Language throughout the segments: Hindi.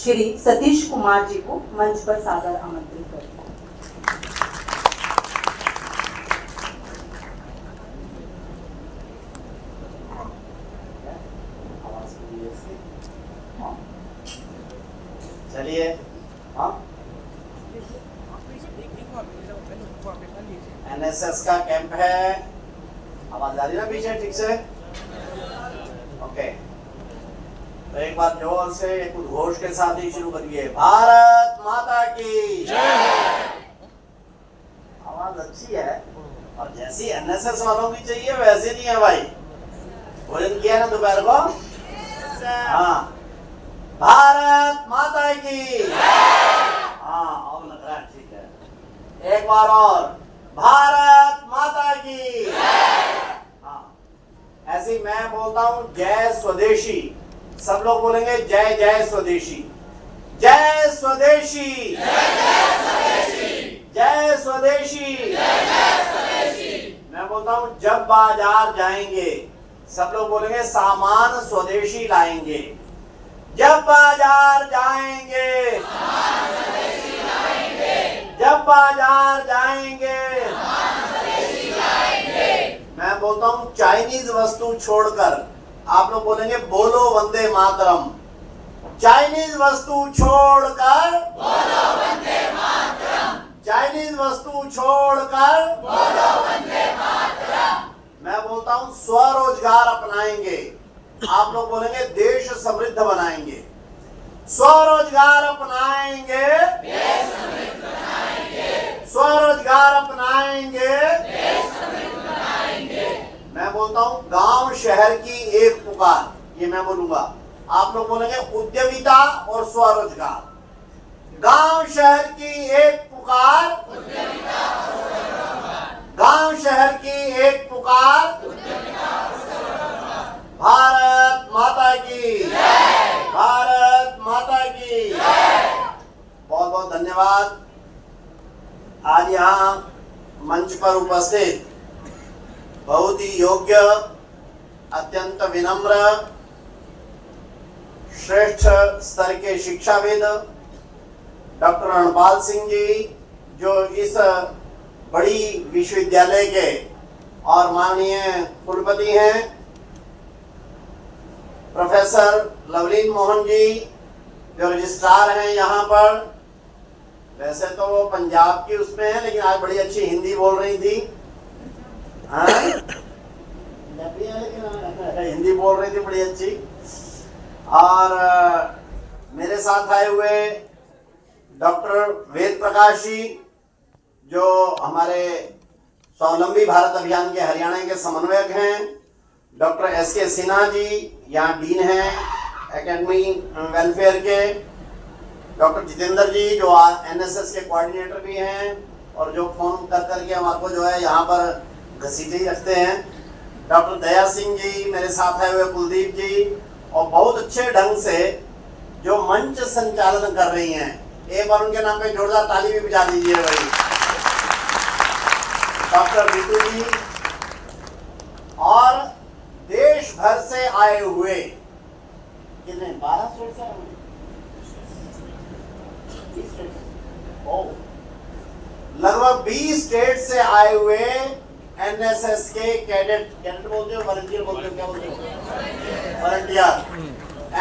श्री सतीश कुमार जी को मंच पर सादर आमंत्रित करते हैं। चलिए, हाँ, एनएसएस का कैंप है। आवाज आ रही ना पीछे ठीक से? ओके, तो एक बार जोर से एक उद्घोष के साथ ही शुरू करिए। भारत माता की जय। आवाज अच्छी है और जैसी एनएसएस वालों की चाहिए वैसे नहीं है भाई। भोजन किया ना दोपहर को? हाँ, भारत माता की हाँ, अब लग रहा है ठीक है। एक बार और, भारत माता की हाँ। ऐसे मैं बोलता हूँ जय स्वदेशी, सब लोग बोलेंगे जय जय स्वदेशी, जय स्वदेशी, जय स्वदेशी। मैं बोलता हूँ जब बाजार जाएंगे सब लोग बोलेंगे सामान स्वदेशी लाएंगे। जब बाजार जाएंगे, जब बाजार जाएंगे, मैं बोलता हूँ चाइनीज वस्तु छोड़कर आप लोग बोलेंगे बोलो वंदे मातरम। चाइनीज वस्तु छोड़कर बोलो वंदे मातरम, चाइनीज वस्तु छोड़कर बोलो वंदे मातरम। मैं बोलता हूँ स्वरोजगार अपनाएंगे, आप लोग बोलेंगे देश समृद्ध बनाएंगे। स्वरोजगार अपनाएंगे, देश समृद्ध बनाएंगे। स्वरोजगार अपनाएंगे, देश समृद्ध बनाएंगे। मैं बोलता हूँ गांव शहर की एक पुकार, ये मैं बोलूंगा, आप लोग बोलेंगे उद्यमिता और स्वरोजगार। गांव शहर की एक पुकार, उद्यमिता और स्वरोजगार। गांव शहर की एक पुकार, उद्यमिता और स्वरोजगार। भारत माता की जय, भारत माता की जय। बहुत बहुत धन्यवाद। आज यहाँ मंच पर उपस्थित बहुत ही योग्य, अत्यंत विनम्र, श्रेष्ठ स्तर के शिक्षाविद डॉक्टर रणपाल सिंह जी, जो इस बड़ी विश्वविद्यालय के और माननीय कुलपति हैं। प्रोफेसर लवलीन मोहन जी जो रजिस्ट्रार हैं यहाँ पर, वैसे तो वो पंजाब की उसमें है लेकिन आज बड़ी अच्छी हिंदी बोल रही थी। हाँ? हिंदी बोल रही थी बड़ी अच्छी। और मेरे साथ आए हुए डॉक्टर वेद प्रकाश जी जो हमारे स्वावलंबी भारत अभियान के हरियाणा के समन्वयक हैं। Doctor S K. सिन्हा जी यहाँ डीन हैं एकेडमी वेलफेयर के। डॉक्टर जितेंद्र जी जो एनएसएस के कोऑर्डिनेटर भी हैं और जो फोन कर करके हमारे को जो है यहाँ पर घसीटे ही रखते हैं। डॉक्टर दया सिंह जी मेरे साथ आए हुए, कुलदीप जी, और बहुत अच्छे ढंग से जो मंच संचालन कर रही हैं, एक बार उनके नाम पे जोरदार ताली भी बजा दीजिए भाई। डॉक्टर बिट्टू जी और देश भर से आए हुए कितने 12 स्टेट से लगभग 20 स्टेट से आए हुए एनएसएस के कैडेट बोलते हो, वॉलंटियर बोलते हो, क्या बोलते हो? वॉलंटियर,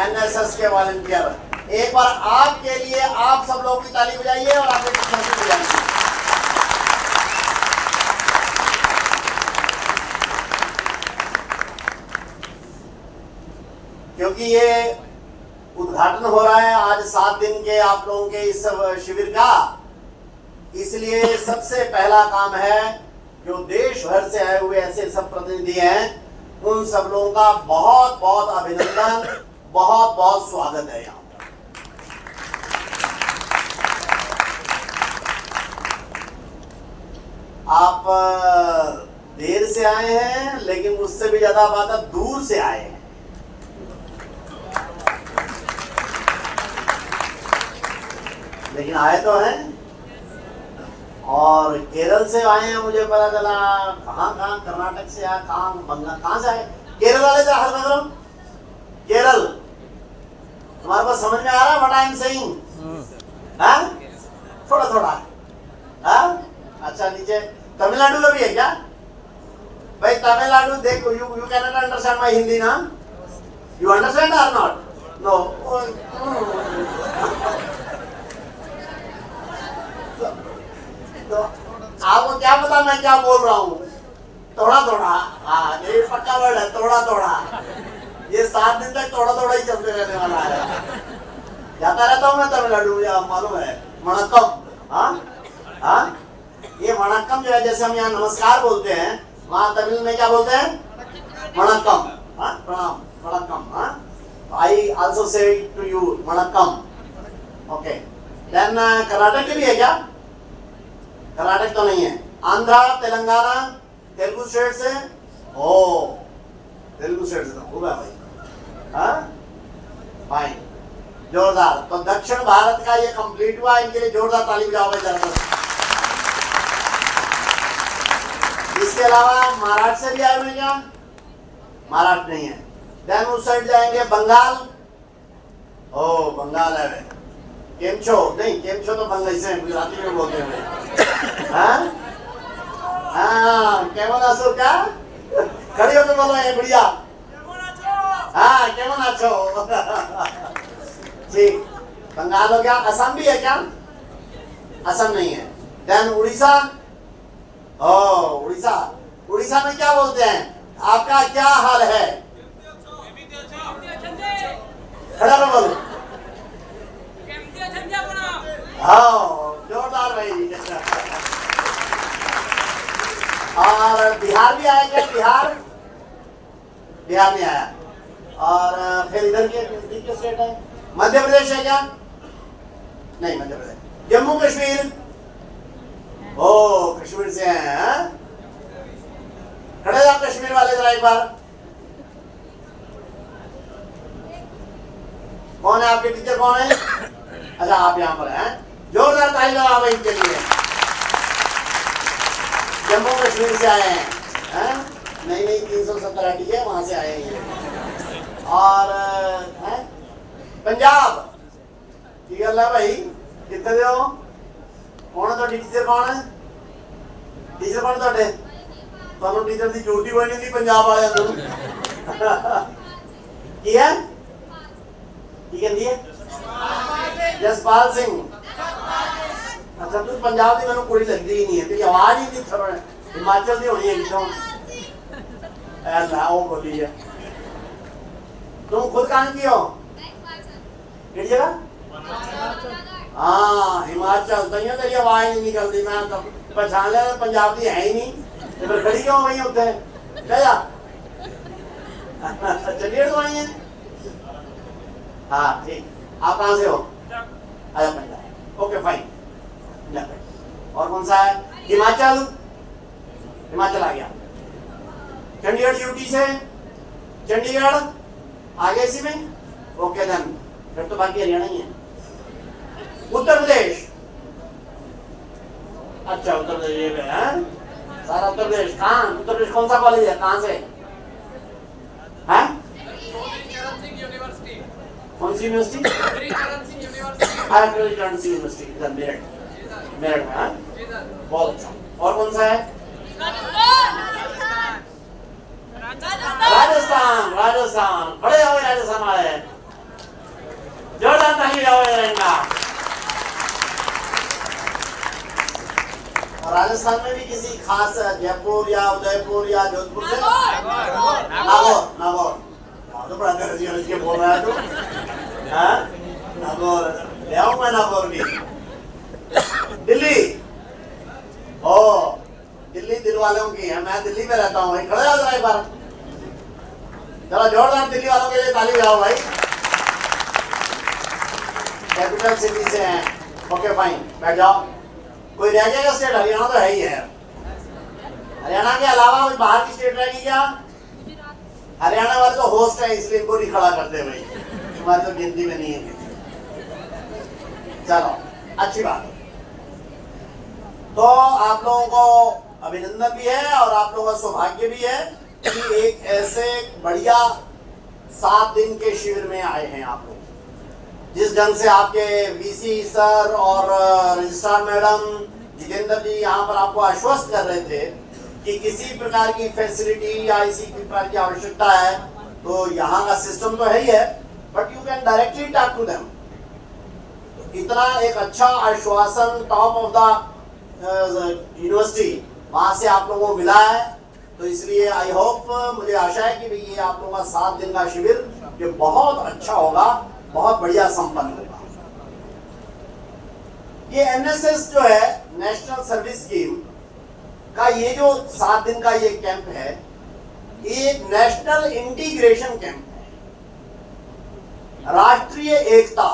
एनएसएस के वॉलंटियर। एक बार आपके लिए आप सब लोग की ताली बजाइए और आपके पीछे से बजाइए। क्योंकि ये उद्घाटन हो रहा है आज 7 दिन के आप लोगों के इस शिविर का, इसलिए सबसे पहला काम है जो देश भर से आए हुए ऐसे सब प्रतिनिधि हैं उन सब लोगों का बहुत बहुत अभिनंदन, बहुत बहुत स्वागत है यहाँ पर। आप देर से आए हैं लेकिन उससे भी ज्यादा बात है दूर से आए हैं। लेकिन आए तो हैं और केरल से आए हैं, मुझे पता चला। कहाँ कर्नाटक से आए, कहाँ बंगाल, कहाँ से आए? केरल वाले जरा हाथ में करो। केरल, तुम्हारे को समझ में आ रहा है व्हाट आई एम सेइंग? हाँ, थोड़ा थोड़ा। हाँ, अच्छा नीचे तमिलनाडु का भी है क्या भाई? तमिलनाडु देखो, you can not understand my Hindi ना? यू अंडरस्टैंड और नॉट? नो। तो आपको क्या पता मैं क्या बोल रहा हूँ? थोड़ा थोड़ा। हाँ, ये पक्का वर्ड है, थोड़ा थोड़ा। ये 7 दिन तक थोड़ा थोड़ा ही चलते रहने वाला है। जाता रहता हूँ मैं तमिलनाडु, मालूम है, वणक्कम। हाँ हाँ, ये वणक्कम जो है, जैसे हम यहाँ नमस्कार बोलते हैं, वहाँ तमिल में क्या बोलते हैं? वणक्कम। हाँ, प्रणाम, वणक्कम। हाँ, I also say to you वणक्कम। ओके, देन कर्नाटक के भी है क्या? कर्नाटक तो नहीं है। आंध्रा, तेलंगाना, तेलुगु स्टेट से? ओ, तेलुगु स्टेट से तो खूब है भाई। हाँ, फाइन, जोरदार। तो दक्षिण भारत का ये कंप्लीट हुआ, इनके लिए जोरदार ताली बजाओ भाई जरा। इसके अलावा महाराष्ट्र से भी आए हुए क्या? महाराष्ट्र नहीं है। देन उस साइड जाएंगे बंगाल। ओ, बंगाल है वे। केमचो नहीं, केमचो तो बंगाली से गुजराती में बोलते हैं। हाँ हाँ, केमन आसो क्या? खड़ी होकर बोलो ये बढ़िया। हाँ, केमन आछो। ठीक, बंगाल हो गया। असम भी है क्या? असम नहीं है। देन उड़ीसा। ओ, उड़ीसा। उड़ीसा में क्या बोलते हैं? आपका क्या हाल है? खड़ा कर बोलो। हाँ, जोरदार भाई। और बिहार भी आया क्या? बिहार? बिहार नहीं आया। और फिर इधर के स्टेट है? मध्य प्रदेश है क्या? नहीं, मध्य प्रदेश। जम्मू कश्मीर? ओ, कश्मीर से हैं। खड़े जाओ कश्मीर वाले जरा एक बार। कौन है आपके टीचर? कौन है? अच्छा, आप यहाँ पर हैं। जोरदार ताली लगाओ भाई इनके लिए। जम्मू कश्मीर से आए हैं। नहीं नहीं, 370 हटी है, वहां से आए हैं। और हैं पंजाब की गल है भाई, कितने दे हो? कौन है तो टीचर? कौन है टीचर? कौन ਤੁਹਾਡੇ? ਤੁਹਾਨੂੰ टीचर की ड्यूटी बनी थी पंजाब वाले ਨੂੰ। की है? की कहती है? जसपाल सिंह। अच्छा, तू पंजाब की मैंने कुड़ी लगती ही नहीं है, तेरी आवाज ही नहीं थोड़ा हिमाचल की होनी है कितों। ऐला वो बोली है। तुम खुद कहाँ की हो? किस जगह? हाँ, हिमाचल। तो तेरी आवाज नहीं निकलती, मैं तो पहचान लिया पंजाब की है ही नहीं। तो फिर खड़ी क्यों वही होते हैं? क्या जा चंडीगढ़ तो आई है? हाँ ठीक। आप कहाँ से हो? अच्छा, पंजाब। Okay fine. और कौन सा है? हिमाचल। हिमाचल आ गया। चंडीगढ़ यूटी से? चंडीगढ़ आगे इसी में? ओके देन, फिर तो बाकी हरियाणा ही है। उत्तर प्रदेश। अच्छा, उत्तर प्रदेश है सारा। उत्तर प्रदेश कहाँ? उत्तर प्रदेश कौन सा कॉलेज है? कहाँ से? हैं? कौन सी यूनिवर्सिटी? करण सिंह यूनिवर्सिटी इधर मेरठ। मेरठ में है? बहुत अच्छा। और कौन सा है? राजस्थान। राजस्थान, खड़े हो राजस्थान वाले। जोरदार ताली बजाओ इनका। राजस्थान में भी किसी खास, जयपुर या उदयपुर या जोधपुर से? नागौर। नागौर तो बड़ा गरज के बोल रहा है तू। नागौर ले आऊं मैं? नागौर भी। दिल्ली। ओ, दिल्ली दिल वालों की है। मैं दिल्ली में रहता हूँ भाई। खड़े हो जरा एक बार। चलो जोरदार दिल्ली वालों के लिए ताली बजाओ भाई। कैपिटल सिटी से हैं। ओके फाइन, बैठ जाओ। कोई रह गया स्टेट? हरियाणा तो है ही है। हरियाणा के अलावा कोई बाहर की स्टेट रहेगी क्या? हरियाणा वाले तो होस्ट है, इसलिए इनको नहीं खड़ा करते भाई। तुम्हारी तो गिनती में नहीं है। चलो, अच्छी बात है। तो आप लोगों को अभिनंदन भी है और आप लोगों का सौभाग्य भी है कि एक ऐसे बढ़िया 7 दिन के शिविर में आए हैं आप लोग। जिस ढंग से आपके वीसी सर और रजिस्ट्रार मैडम जितेंद्र जी यहाँ पर आपको आश्वस्त कर रहे थे कि किसी प्रकार की फैसिलिटी या इसी प्रकार की आवश्यकता है तो यहाँ का सिस्टम तो है ही है, but you can directly talk to them. इतना एक अच्छा आश्वासन टॉप ऑफ द यूनिवर्सिटी वहां से आप लोगों को मिला है, तो इसलिए आई होप, मुझे आशा है कि ये आप लोगों का 7 दिन का शिविर ये बहुत अच्छा होगा, बहुत बढ़िया संपन्न होगा। ये एनएसएस जो है नेशनल सर्विस स्कीम का ये जो 7 दिन का ये कैंप है, ये नेशनल इंटीग्रेशन कैंप है, राष्ट्रीय एकता।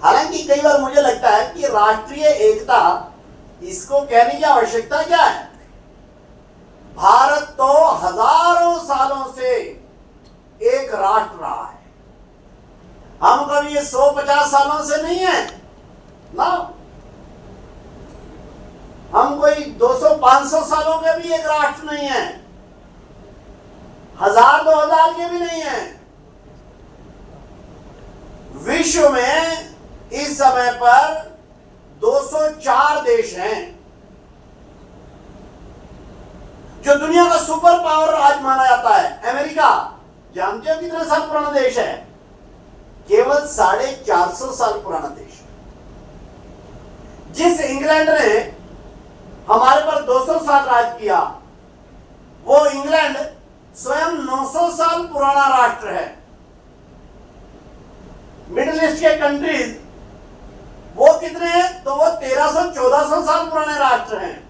हालांकि कई बार मुझे लगता है कि राष्ट्रीय एकता इसको कहने की आवश्यकता क्या है। भारत तो हजारों सालों से एक राष्ट्र रहा है, हम कभी ये 150 सालों से नहीं है ना, हम कोई 200-500 सालों के भी एक राष्ट्र नहीं है, 1000-2000 के भी नहीं है। विश्व में इस समय पर 204 देश हैं जो दुनिया का सुपर पावर आज माना जाता है। अमेरिका जानते हो कितने साल पुराना देश है? केवल 450 साल पुराना देश। जिस इंग्लैंड ने हमारे पर 200 साल राज किया, वो इंग्लैंड स्वयं 900 साल पुराना राष्ट्र है। मिडिल ईस्ट के कंट्रीज वो कितने हैं? तो वो 1300-1400 साल पुराने राष्ट्र हैं।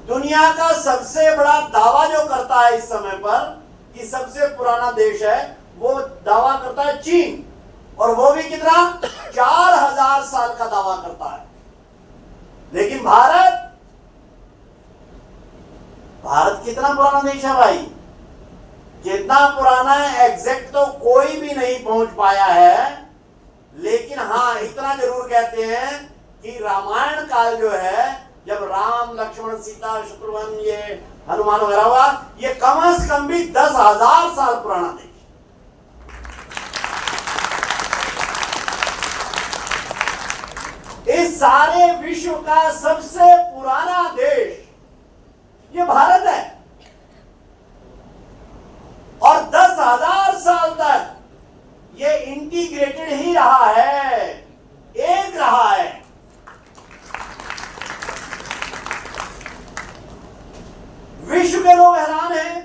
दुनिया का सबसे बड़ा दावा जो करता है इस समय पर कि सबसे पुराना देश है, वो दावा करता है चीन, और वो भी कितना? 4000 साल का दावा करता है। लेकिन भारत कितना पुराना देश है भाई? कितना पुराना है एग्जैक्ट तो कोई भी नहीं पहुंच पाया है, लेकिन हाँ इतना जरूर कहते हैं कि रामायण काल जो है, जब राम लक्ष्मण सीता शत्रुघ्न ये हनुमान वगैरह हुआ, ये कम से कम भी 10,000 साल पुराना देश। इस सारे विश्व का सबसे पुराना देश ये भारत है, और 10,000 साल तक ये इंटीग्रेटेड ही रहा है, एक रहा है। विश्व के लोग हैरान हैं,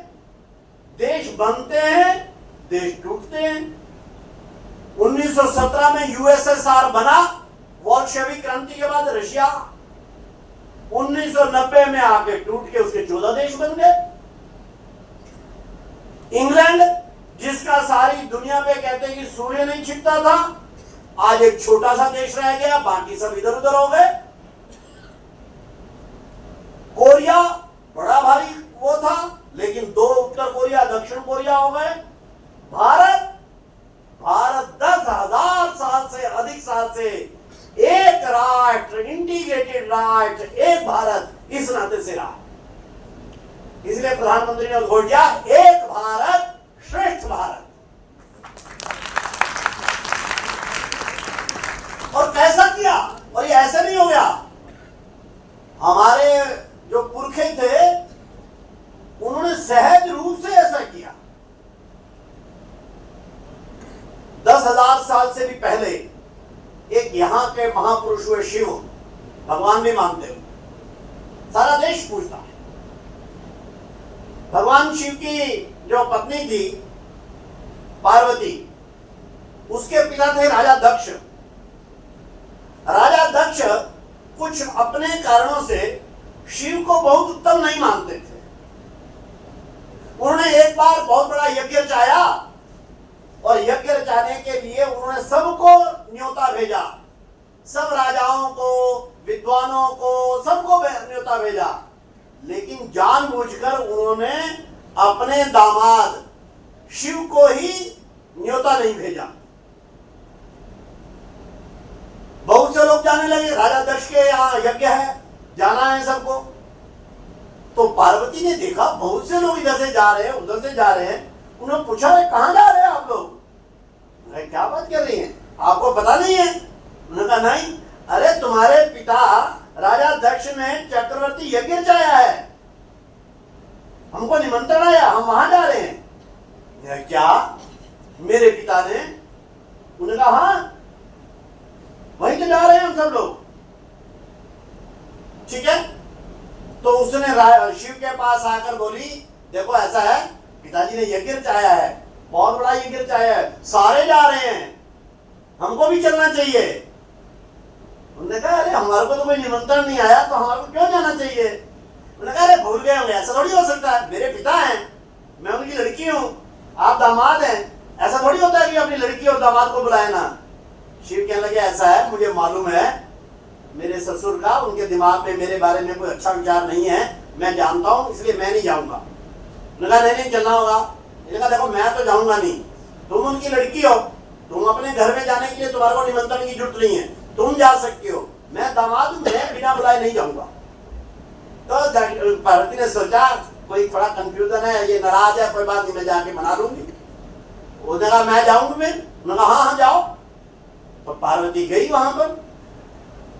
देश बनते हैं, देश टूटते हैं। 1917 में यूएसएसआर बना, बोल्शेविक क्रांति के बाद रशिया। 1990 में आके टूट के उसके 14 देश बन गए। इंग्लैंड जिसका सारी दुनिया पे कहते हैं कि सूर्य नहीं छिपता था, आज एक छोटा सा देश रह गया, बाकी सब इधर उधर हो गए। कोरिया बड़ा भारी वो था, लेकिन 2 उत्तर कोरिया दक्षिण कोरिया हो गए। भारत 10,000 साल से अधिक साल से एक राष्ट्र, इंटीग्रेटेड राष्ट्र, एक भारत, इस नाते से रहा। इसलिए प्रधानमंत्री ने उद्घोष दिया, एक भारत श्रेष्ठ भारत। और कैसा किया? और ये ऐसे नहीं हो गया। हमारे जो पुरखे थे उन्होंने सहज रूप से ऐसा किया। 10,000 साल से भी पहले एक यहां के महापुरुष हुए शिव, भगवान भी मानते हो, सारा देश पूछता है। भगवान शिव की जो पत्नी थी पार्वती, उसके पिता थे राजा दक्ष। राजा दक्ष कुछ अपने कारणों से शिव को बहुत उत्तम नहीं मानते थे। उन्होंने एक बार बहुत बड़ा यज्ञ रचाया, और यज्ञ रचाने के लिए उन्होंने सबको न्योता भेजा, सब राजाओं को, विद्वानों को, सबको न्योता भेजा। लेकिन जानबूझकर उन्होंने अपने दामाद शिव को ही न्योता नहीं भेजा। बहुत से लोग जाने लगे, राजा दक्ष के यहाँ यज्ञ है, जाना है सबको। तो पार्वती ने देखा बहुत से लोग इधर से जा रहे हैं, उधर से जा रहे हैं। उन्होंने पूछा, कहां जा रहे हैं आप लोग? अरे क्या बात कर रही हैं, आपको पता नहीं है? उन्होंने कहा नहीं, अरे तुम्हारे पिता राजा दक्ष ने चक्रवर्ती यज्ञ रचाया है, हमको निमंत्रण आया, हम वहां जा रहे हैं। क्या मेरे पिता ने? उन्होंने कहा हाँ, वहीं तो जा रहे हैं हम सब लोग। ठीक है, तो उसने शिव के पास आकर बोली, देखो ऐसा है, पिताजी ने यज्ञ रचाया है, बहुत बड़ा यज्ञ रचाया है, सारे जा रहे हैं, हमको भी चलना चाहिए। उन्होंने कहा अरे हमारे को तो कोई निमंत्रण नहीं आया, तो हमारे को क्यों जाना चाहिए? उन्होंने कहा अरे भूल गए होंगे, ऐसा थोड़ी हो सकता है, मेरे पिता हैं, मैं उनकी लड़की हूं, आप दामाद हैं, ऐसा थोड़ी होता है कि अपनी लड़की और दामाद को बुलाए ना। शिव कहने लगे ऐसा है, मुझे मालूम है मेरे ससुर का, उनके दिमाग में मेरे बारे में कोई अच्छा विचार नहीं है, मैं जानता हूं, इसलिए मैं नहीं जाऊंगा। उन्होंने कहा नहीं चलना होगा। मैंने कहा देखो मैं तो जाऊंगा नहीं, तुम उनकी लड़की हो, तुम अपने घर में जाने के लिए तुम्हारे को निमंत्रण की जरूरत नहीं है, तुम जा सकती हो, मैं दामाद हूं, मैं बिना बुलाए नहीं जाऊंगा। तो पार्वती ने सोचा कोई थोड़ा कंफ्यूजन है, ये नाराज है, कोई बात नहीं, मैं जाके मना लूंगी। उसने कहा मैं जाऊंगी फिर? उन्होंने कहा हाँ जाओ। तो पार्वती गई वहां पर,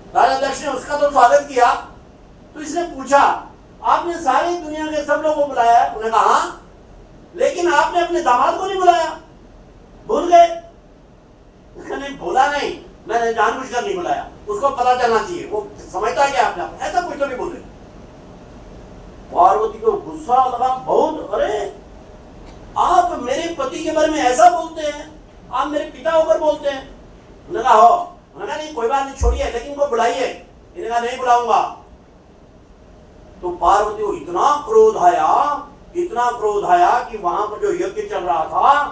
राजा दक्ष ने उसका तो स्वागत किया। तो इसने पूछा आपने सारी दुनिया के सब लोगों को बुलाया है? उन्होंने कहा हाँ, लेकिन आपने अपने दामाद को नहीं बुलाया, भूल गए? नहीं भूला नहीं, मैंने जानबूझकर नहीं बुलाया, उसको पता चलना चाहिए, वो समझता है क्या आपने, ऐसा कुछ तो नहीं बोले। पार्वती को गुस्सा लगा बहुत, अरे आप मेरे पति के बारे में ऐसा बोलते हैं, आप मेरे पिता होकर बोलते हैं? उन्होंने कहा हो। उन्होंने कहा नहीं कोई बात नहीं, छोड़िए, लेकिन इनको बुलाइए। इन्होंने कहा नहीं बुलाऊंगा। तो पार्वती को इतना क्रोध आया कि वहां पर जो यज्ञ चल रहा था,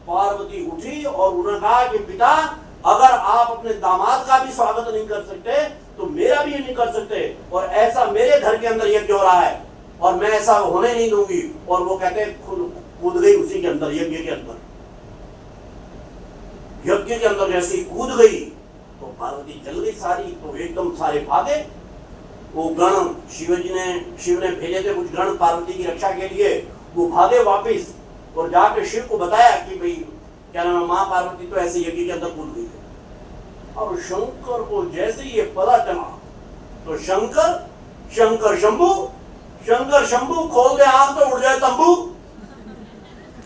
पार्वती उठी और उन्होंने कहा कि पिता अगर आप अपने दामाद का भी स्वागत नहीं कर सकते तो मेरा भी नहीं कर सकते, और ऐसा मेरे घर के अंदर यज्ञ हो रहा है और मैं ऐसा होने नहीं दूंगी। और वो कहते कूद गई उसी के अंदर, यज्ञ के अंदर जैसे कूद गई तो पार्वती जल गई सारी। तो एकदम सारे भागे, वो गण शिव ने भेजे थे कुछ गण पार्वती की रक्षा के लिए, वो भागे वापिस और जाके शिव को बताया कि भाई क्या नाम है, माँ पार्वती तो ऐसे यज्ञ के अंदर कूद गई है। और शंकर को जैसे ये पता चला तो शंकर शंभू खोल दे आंख तो उड़ जाए तंबू।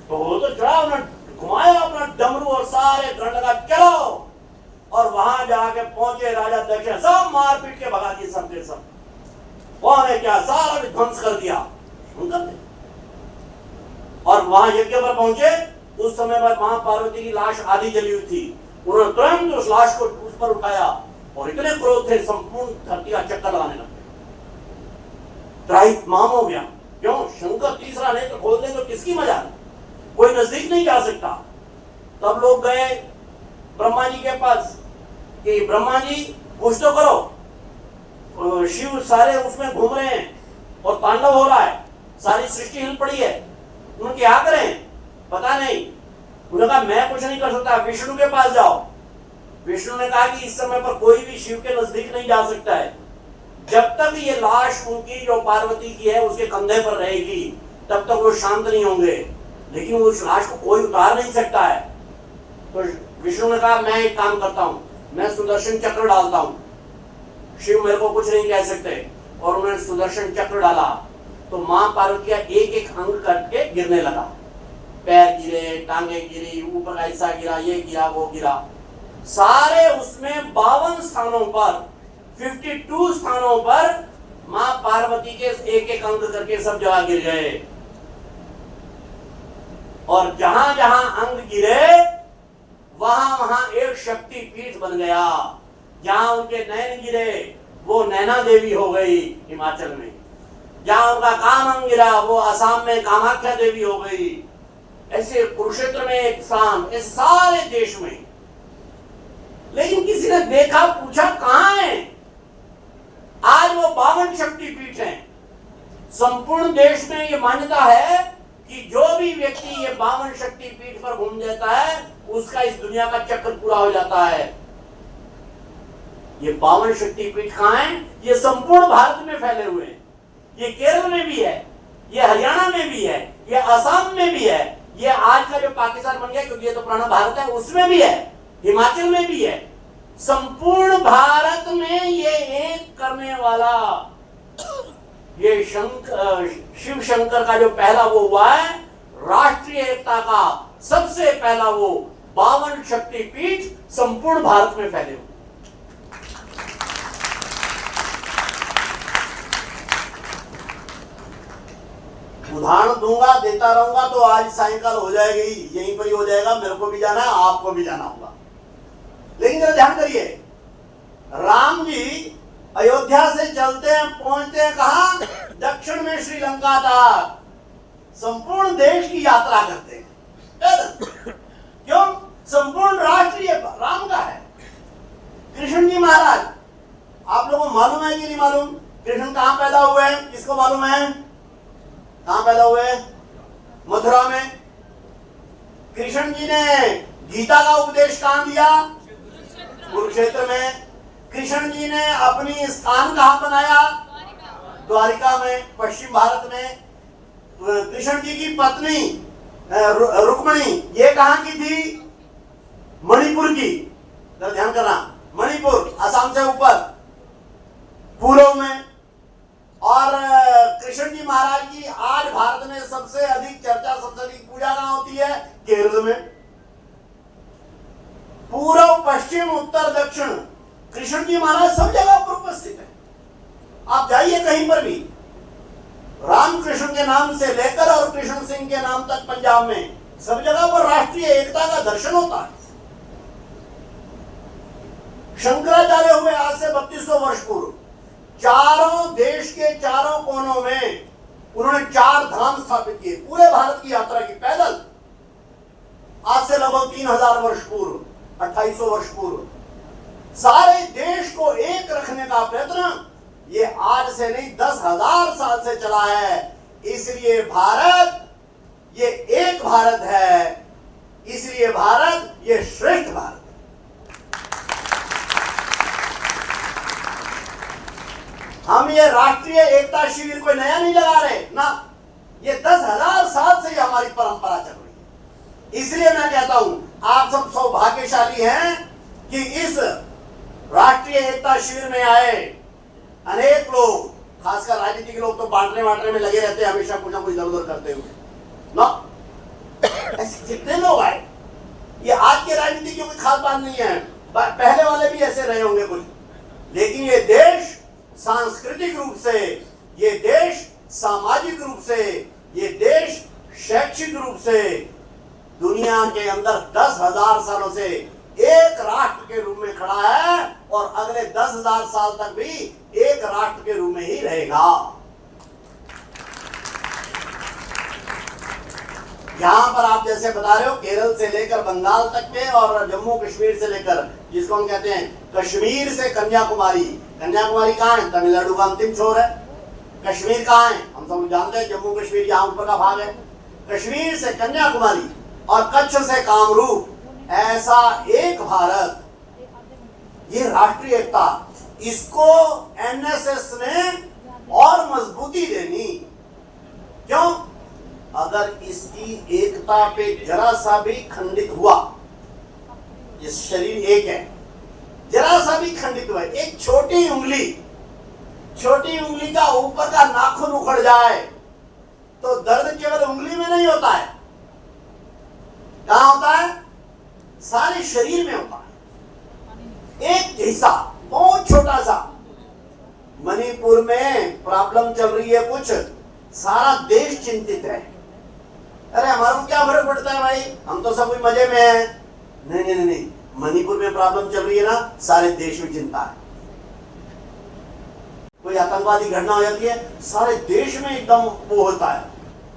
तो वो तो चढ़ा, उन्होंने घुमाया अपना डमरू और सारे गण लगा चलो, और वहां जाके पहुंचे राजा दक्ष, सब मार पीट के भगा दिए सब के सब। उन्होंने क्या सारा विध्वंस कर दिया और वहां यज्ञ पर पहुंचे। उस समय पर वहां पार्वती की लाश आधी जली हुई थी, उन्होंने तुरंत उस लाश को उस पर उठाया और इतने क्रोध थे संपूर्ण धरती का चक्कर लगाने लगे। त्राहिमाम हो गया, क्यों? शंकर तीसरा नहीं तो खोल दे तो किसकी मजा, कोई नजदीक नहीं जा सकता। तब लोग गए ब्रह्मा जी के पास कि ब्रह्मा जी कुछ तो करो, शिव सारे उसमें घूम रहे हैं और तांडव हो रहा है, सारी सृष्टि हिल पड़ी है, उन्होंने क्या करें पता नहीं। उन्होंने कहा मैं कुछ नहीं कर सकता, विष्णु के पास जाओ। विष्णु ने कहा कि इस समय पर कोई भी शिव के नजदीक नहीं जा सकता है, जब तक ये लाश उनकी जो पार्वती की है उसके कंधे पर रहेगी तब तक वो शांत नहीं होंगे, लेकिन उस लाश को कोई उतार नहीं सकता है। तो विष्णु ने कहा मैं एक काम करता हूं, मैं सुदर्शन चक्र डालता हूं, शिव मेरे को कुछ नहीं कह सकते। और उन्होंने सुदर्शन चक्र डाला तो मां पार्वती का एक एक अंग करके गिरने लगा, पैर गिरे, टांगे गिरी, ऊपर ऐसा गिरा, ये गिरा, वो गिरा, सारे उसमें 52 स्थानों पर 52 स्थानों पर मां पार्वती के एक एक अंग करके सब जगह गिर गए। और जहां जहां अंग गिरे वहां वहां एक शक्ति पीठ बन गया। जहां उनके नैन गिरे वो नैना देवी हो गई हिमाचल में, जहां उनका काम अंग गिरा वो असम में कामाख्या देवी हो गई, ऐसे कुरुक्षेत्र में एक स्थान, इस सारे देश में। लेकिन किसी ने देखा, पूछा कहां है? आज वो 52 शक्ति पीठ है। संपूर्ण देश में ये मान्यता है कि जो भी व्यक्ति ये 52 शक्ति पीठ पर घूम जाता है उसका इस दुनिया का चक्र पूरा हो जाता है। ये 52 शक्ति पीठ कहां है? ये संपूर्ण भारत में फैले हुए हैं। ये केरल में भी है, ये हरियाणा में भी है, ये असम में भी है, ये आज का जो पाकिस्तान बन गया, क्योंकि ये तो पुराना भारत है, उसमें भी है, हिमाचल में भी है, संपूर्ण भारत में ये एक करने वाला ये शिव शंकर का जो पहला वो हुआ है, राष्ट्रीय एकता का सबसे पहला वो 52 शक्तिपीठ संपूर्ण भारत में फैले हुए। उदाहरण दूंगा, देता रहूंगा तो आज सायंकाल हो जाएगी, यहीं पर ही हो जाएगा, मेरे को भी जाना है, आपको भी जाना होगा। लेकिन जरा ध्यान करिए, राम जी अयोध्या से चलते हैं, पहुंचते हैं कहां? दक्षिण में श्रीलंका तक संपूर्ण देश की यात्रा करते हैं। क्यों? संपूर्ण राष्ट्रीय राम का है। कृष्ण जी महाराज, आप लोगों को मालूम है कि नहीं मालूम? कृष्ण कहां पैदा हुए हैं? किसको मालूम है कहां पैदा हुए? मथुरा में। कृष्ण जी ने गीता का उपदेश कहां दिया? कुरुक्षेत्र में। कृष्ण जी ने अपनी स्थान कहां बनाया? द्वारिका में, पश्चिम भारत में। कृष्ण जी की पत्नी रुक्मिणी ये कहां की थी? मणिपुर की। जरा ध्यान करना, मणिपुर असम से ऊपर पूर्व में। और कृष्ण जी महाराज की आज भारत में सबसे अधिक चर्चा, सबसे अधिक पूजा कहां होती है? केरल में। पूर्व, पश्चिम, उत्तर, दक्षिण कृष्ण जी महाराज सब जगह पर उपस्थित है। आप जाइए कहीं पर भी, रामकृष्ण के नाम से लेकर और कृष्ण सिंह के नाम तक पंजाब में सब जगह पर राष्ट्रीय एकता का दर्शन होता है। शंकराचार्य हुए आज से 3200 वर्ष पूर्व, चारों देश के चारों कोनों में उन्होंने 4 धाम स्थापित किए, पूरे भारत की यात्रा की पैदल। आज से लगभग 3000 वर्ष पूर्व, 2800 वर्ष पूर्व सारे देश को एक रखने का प्रयत्न ये आज से नहीं 10,000 साल से चला है। इसलिए भारत ये एक भारत है, इसलिए भारत ये श्रेष्ठ भारत है। हम ये राष्ट्रीय एकता शिविर कोई नया नहीं लगा रहे ना, ये 10,000 साल से हमारी परंपरा चल रही है। इसलिए मैं कहता हूं आप सब सौभाग्यशाली हैं कि इस राष्ट्रीय एकता शिविर में आए अनेक लोग, खासकर राजनीतिक लोग तो बांटने वाटने में लगे रहते हैं, हमेशा कुछ ना कुछ इधर उधर करते हुए ना। ऐसे कितने लोग आए, ये आज के राजनीतिकों की खास बात नहीं है, पहले वाले भी ऐसे रहे होंगे कुछ। लेकिन ये देश सांस्कृतिक रूप से, ये देश सामाजिक रूप से, ये देश शैक्षिक रूप से दुनिया के अंदर 10,000 सालों से एक राष्ट्र के रूप में खड़ा है और अगले 10,000 साल तक भी एक राष्ट्र के रूप में ही रहेगा। यहां पर आप जैसे बता रहे हो, केरल से लेकर बंगाल तक के और जम्मू कश्मीर से लेकर, जिसको हम कहते हैं कश्मीर से कन्याकुमारी। कन्याकुमारी कहां है? तमिलनाडु का अंतिम छोर है। कश्मीर कहां है? हम सब जानते हैं, जम्मू कश्मीर यहां ऊपर का भाग है। कश्मीर से कन्याकुमारी और कच्छ से कामरूप, ऐसा एक भारत, ये राष्ट्रीय एकता, इसको एनएसएस ने और मजबूती देनी। क्यों? अगर इसकी एकता पे जरा सा भी खंडित हुआ, ये शरीर एक है, जरा सा भी खंडित हुआ, एक छोटी उंगली का ऊपर का नाखून उखड़ जाए तो दर्द केवल उंगली में नहीं होता है, कहां होता है? सारे शरीर में होता है। एक हिस्सा बहुत छोटा सा, मणिपुर में प्रॉब्लम चल रही है कुछ, सारा देश चिंतित है। अरे हमारा को क्या फर्क पड़ता है भाई, हम तो सब कोई मजे में हैं। नहीं, मणिपुर में प्रॉब्लम चल रही है ना, सारे देश में चिंता है। कोई आतंकवादी घटना हो जाती है, सारे देश में एकदम वो होता है।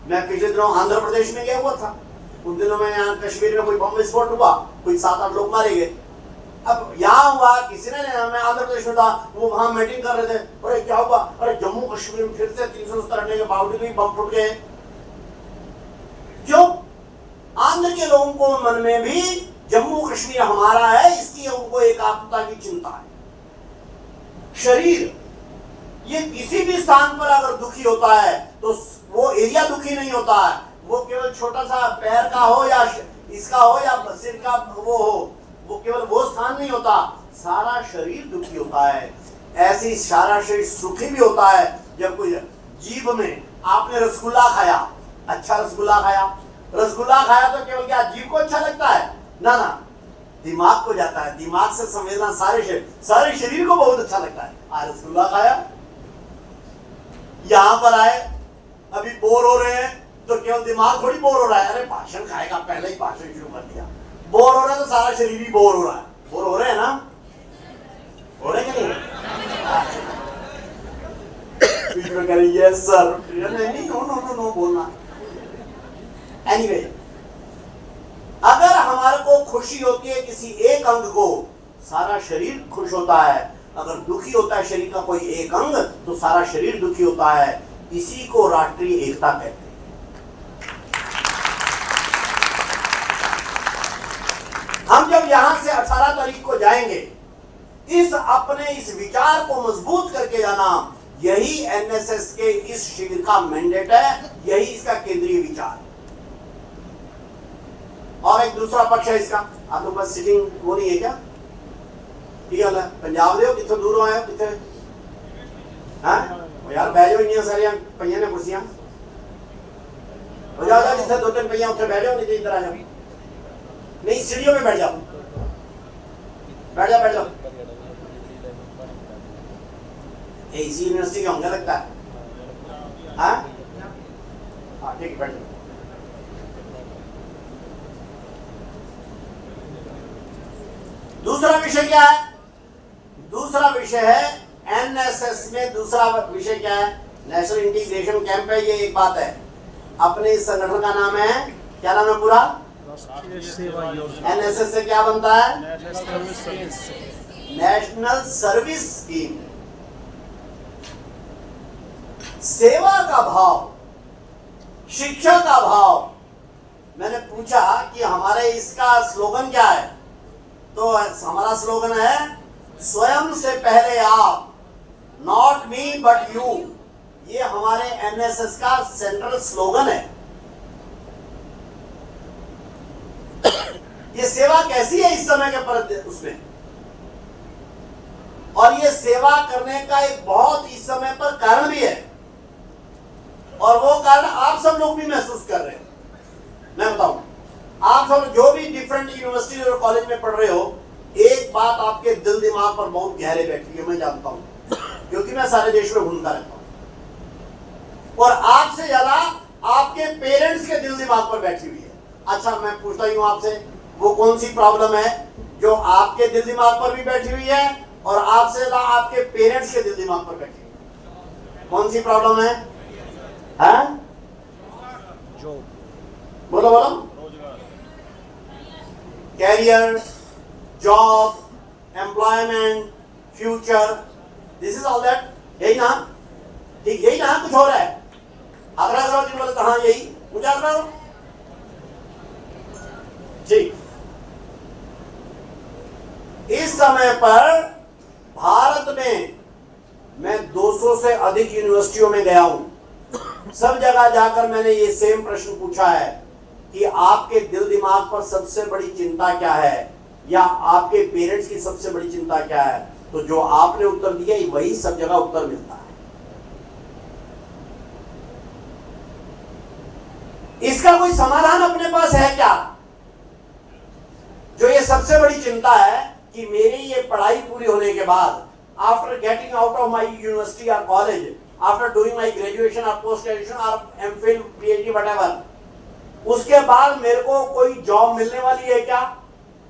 मैं पिछले दिनों आंध्र प्रदेश में गया हुआ था, उन दिनों में यहाँ कश्मीर में कोई बम विस्फोट हुआ, कोई 7-8 लोग मारे गए। अब यहाँ हुआ, किसी ने, मैं आंध्र प्रदेश में था, वो वहां मीटिंग कर रहे थे, अरे क्या हुआ? अरे जम्मू कश्मीर में फिर से 370 के बावजूद भी बम फूट गए। क्यों? आंध्र के लोगों को मन में भी जम्मू कश्मीर हमारा है, इसकी उनको एकात्मता की चिंता है। शरीर ये किसी भी स्थान पर अगर दुखी होता है तो वो एरिया दुखी नहीं होता है, वो केवल छोटा सा पैर का हो या इसका हो या सिर का वो हो, वो केवल वो स्थान नहीं होता, सारा शरीर दुखी होता है। ऐसी सारा शरीर सुखी भी होता है जब कोई जीभ में आपने रसगुल्ला खाया, अच्छा रसगुल्ला खाया, रसगुल्ला खाया तो केवल क्या जीभ को अच्छा लगता है? ना ना, दिमाग को जाता है, दिमाग से संवेदना सारे शरीर को बहुत अच्छा लगता है। आज रसगुल्ला खाया, यहां पर आए, अभी बोर हो रहे हैं तो केवल दिमाग थोड़ी बोर हो रहा है, अरे भाषण खाएगा, पहले ही भाषण शुरू कर दिया। बोर हो रहा है तो सारा शरीर ही बोर हो रहा है। बोर हो रहे हैं ना? हो रहे कि नहीं? बीच में कह रहे यस सर, नहीं नो नो नो नो बोलना। एनीवे, अगर हमारे को खुशी होती है किसी एक अंग को, सारा शरीर खुश होता है। अगर दुखी होता है शरीर का कोई एक अंग तो सारा शरीर दुखी होता है। इसी को राष्ट्रीय एकता कहते हैं। हम जब यहां से 18 तारीख को जाएंगे, इस विचार को मजबूत करके जाना, यही एनएसएस के इस शिविर का मैंडेट है, यही इसका केंद्रीय विचार। और एक दूसरा पक्ष है इसका, आप लोग पास सिटिंग वो नहीं है क्या? ठीक है ना, पंजाब दे हो, कितने दूर आए हो, कितने? हाँ यार बह जाओ, इन्नियां सारियां पईयां ने कुर्सियां, हो जाओ जिथे 2-3 पहिया उत्थे बैठ जाओ, नहीं इधर आ जाओ, नहीं सीढ़ियों में बैठ जाओ, बैठ जाओ बैठ जाओ। ये इसी यूनिवर्सिटी का होंगे लगता है। हाँ हाँ ठीक है, बैठ जाओ। दूसरा विषय क्या है? दूसरा विषय है एनएसएस में, दूसरा विषय क्या है? नेशनल इंटीग्रेशन कैंप है। ये एक बात है, अपने इस संगठन का नाम है, क्या नाम है पूरा? एनएसएस से क्या बनता है? National service scheme. सेवा का भाव, शिक्षा का भाव। मैंने पूछा कि हमारे इसका स्लोगन क्या है, तो हमारा स्लोगन है स्वयं से पहले आप, नॉट मी बट यू। ये हमारे एनएसएस का सेंट्रल स्लोगन है। ये सेवा कैसी है इस समय के पर उसमें, और ये सेवा करने का एक बहुत इस समय पर कारण भी है, और वो कारण आप सब लोग भी महसूस कर रहे हो। मैं बताऊं, आप सब जो भी डिफरेंट यूनिवर्सिटी और कॉलेज में पढ़ रहे हो, एक बात आपके दिल दिमाग पर बहुत गहरे बैठी है, मैं जानता हूं, क्योंकि मैं सारे देश में घूमता रहता हूं, और आपसे ज्यादा आपके पेरेंट्स के दिल दिमाग पर बैठी हुई है। अच्छा, मैं पूछता हूं आपसे, वो कौन सी प्रॉब्लम है जो आपके दिल दिमाग पर भी बैठी हुई है और आपसे ज्यादा आपके पेरेंट्स के दिल दिमाग पर बैठी हुई है? कौन सी प्रॉब्लम है? हाँ? बोलो बोलो। Career, job, employment, future, this is all that. यही ना? ठीक, यही ना? कुछ हो रहा है? आग्रह करो जी, बोले तो हाँ यही, मुझे आग्रह करो। ठीक, इस समय पर भारत में मैं 200 से अधिक यूनिवर्सिटियों में गया हूं। सब जगह जाकर मैंने ये सेम प्रश्न पूछा है कि आपके दिल दिमाग पर सबसे बड़ी चिंता क्या है, या आपके पेरेंट्स की सबसे बड़ी चिंता क्या है? तो जो आपने उत्तर दिया वही सब जगह उत्तर मिलता है। इसका कोई समाधान अपने पास है क्या? जो ये सबसे बड़ी चिंता है कि मेरी ये पढ़ाई पूरी होने के बाद, after getting out of my university और college, after doing my graduation और पोस्ट ग्रेजुएशन और एमफिल, पीएचडी, व्हाटएवर, उसके बाद मेरे को कोई जॉब मिलने वाली है क्या?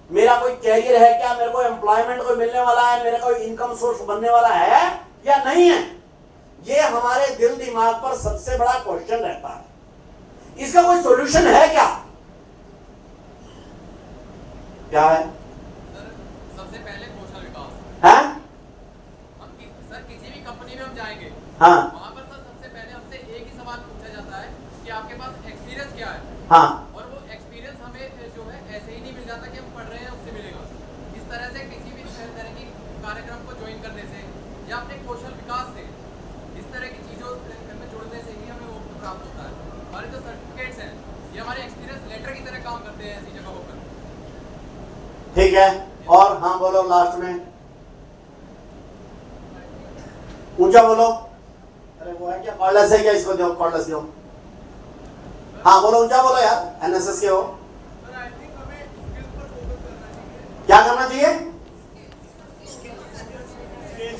मेरा कोई कैरियर है क्या? मेरे को एम्प्लॉयमेंट कोई मिलने वाला है? मेरा कोई इनकम सोर्स बनने वाला है या नहीं है? ये हमारे दिल दिमाग पर सबसे बड़ा क्वेश्चन रहता है। इसका कोई सॉल्यूशन है क्या? क्या है? सबसे पहले कौशल विकास है? सर किसी भी कंपनी में हम जाएंगे, हाँ वहाँ पर सर सबसे पहले हमसे एक ही सवाल पूछा जाता है कि आपके पास एक्सपीरियंस क्या है। हाँ, और वो एक्सपीरियंस हमें जो है ऐसे ही नहीं मिल जाता कि हम पढ़ रहे हैं उससे मिलेगा। इस तरह से किसी भी तरह की कार्यक्रम को ज्वाइन करने से या अपने कौशल विकास से, इस तरह की चीज़ों में जुड़ने से ही हमें वो प्राप्त होता है। हमारे जो सर्टिफिकेट्स हैं ठीक है। और हाँ बोलो लास्ट में, ऊंचा बोलो। अरे वो है क्या कॉर्डलेस है क्या, इसको दो कॉर्डलेस दो। हाँ बोलो, ऊंचा बोलो यार, एनएसएस के हो। क्या करना चाहिए?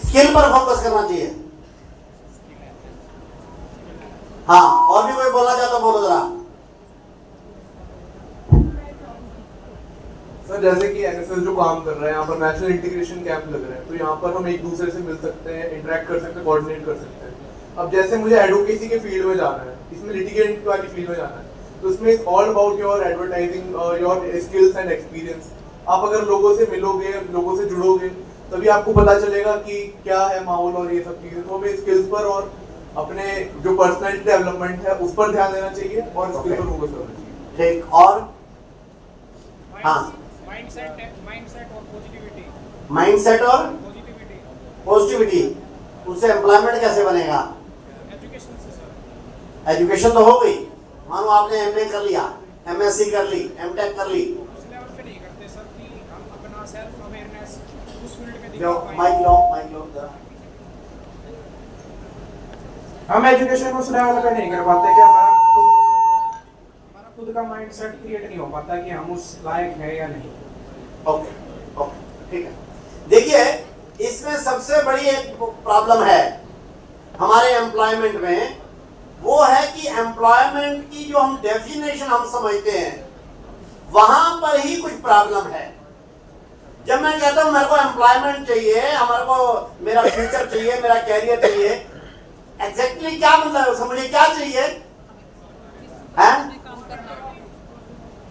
स्किल पर फोकस करना चाहिए। हाँ, और भी कोई बोलना चाहता बोलो जरा। सर जैसे कि एनएसएस जो काम कर रहा है, यहाँ पर नेशनल इंटीग्रेशन कैंप लग रहे हैं, तो यहाँ पर हम एक दूसरे से मिल सकते हैं, इंटरेक्ट कर सकते हैं, कोऑर्डिनेट कर सकते हैं। अब जैसे मुझे एडवोकेसी के फील्ड में जाना है, इसमें लिटिगेंट वाली फील्ड में जाना है, तो उसमें it's all about your advertising, your skills and experience. आप अगर लोगों से मिलोगे, लोगों से जुड़ोगे, तभी आपको पता चलेगा कि क्या है माहौल और ये सब चीजें। तो हमें स्किल्स पर और अपने जो पर्सनैलिटी डेवलपमेंट है उस पर ध्यान देना चाहिए और स्किल्स पर फोकस करना चाहिए। ठीक, और हाँ, माइंडसेट और पॉजिटिविटी। माइंडसेट और पॉजिटिविटी, उससे एम्प्लॉयमेंट कैसे बनेगा? एजुकेशन से सर। एजुकेशन तो हो गई, मानो आपने एमए कर लिया, एमएससी कर ली, एमटेक कर ली, उस लेवल पे नहीं करते सर कि हम अपना सेल्फ अवेयरनेस उस फील्ड में लो दिखा माइक पाएं। लो, माइक लो जरा। हम एजुकेशन उस लेवल पे नहीं कर पाते कि हमारा खुद का माइंडसेट क्रिएट नहीं हो पाता कि हम उस लायक है या नहीं। ओके ओके, ठीक है। देखिए, इसमें सबसे बड़ी एक प्रॉब्लम है हमारे एम्प्लॉयमेंट में, वो है कि एम्प्लॉयमेंट की जो हम डेफिनेशन हम समझते हैं, वहां पर ही कुछ प्रॉब्लम है। जब मैं कहता हूं मेरे को एम्प्लॉयमेंट चाहिए, हमारे को मेरा फ्यूचर चाहिए, मेरा कैरियर चाहिए, एग्जैक्टली क्या मतलब है उसका? मुझे क्या चाहिए? हैं?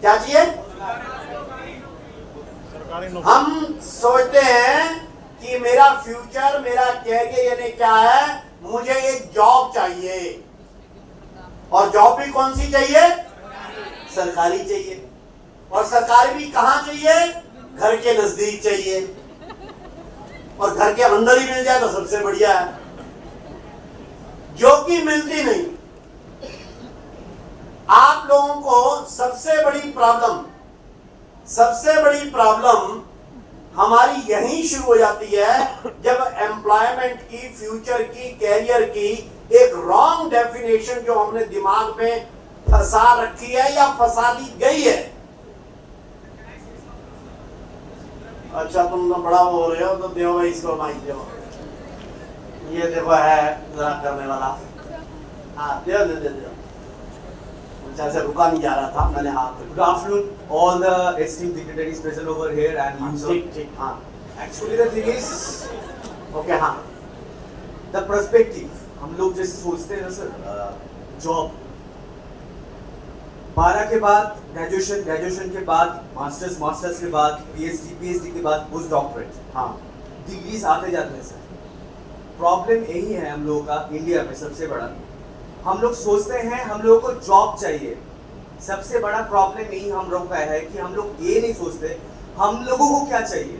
क्या चाहिए? हम सोचते हैं कि मेरा फ्यूचर, मेरा कैरियर यानी क्या है, मुझे एक जॉब चाहिए, और जॉब भी कौन सी चाहिए? सरकारी चाहिए। और सरकारी भी कहां चाहिए? घर के नजदीक चाहिए, और घर के अंदर ही मिल जाए तो सबसे बढ़िया है, जो कि मिलती नहीं। आप लोगों को सबसे बड़ी प्रॉब्लम हमारी यहीं शुरू हो जाती है, जब एम्प्लॉयमेंट की, फ्यूचर की, कैरियर की एक रॉन्ग डेफिनेशन जो हमने दिमाग में फंसा रखी है या फंसा दी गई है। अच्छा, तुम तो बड़ा हो रहे हो, तो दो भाई इसको माइक दो। ये देखो है जरा करने वाला। हाँ दे दे दे दे। जैसे रुका नहीं जा रहा था, मैंने हाथ पे। Good afternoon, all the esteemed dignitaries present over here and you sir. ठीक ठीक, हाँ Actually the thing is, okay, हाँ the perspective, हम लोग जैसे सोचते हैं ना सर, जॉब 12 के बाद ग्रेजुएशन के बाद मास्टर्स के बाद पीएचडी के बाद पोस्ट डॉक्टरेट, हाँ डिग्रीज आते जाते हैं सर। प्रॉब्लम यही है हम लोगों का इंडिया में सबसे बड़ा, हम लोग सोचते हैं हम लोगों को जॉब चाहिए। सबसे बड़ा प्रॉब्लम यही हम लोग का है कि हम लोग ये नहीं सोचते हम लोगों को क्या चाहिए।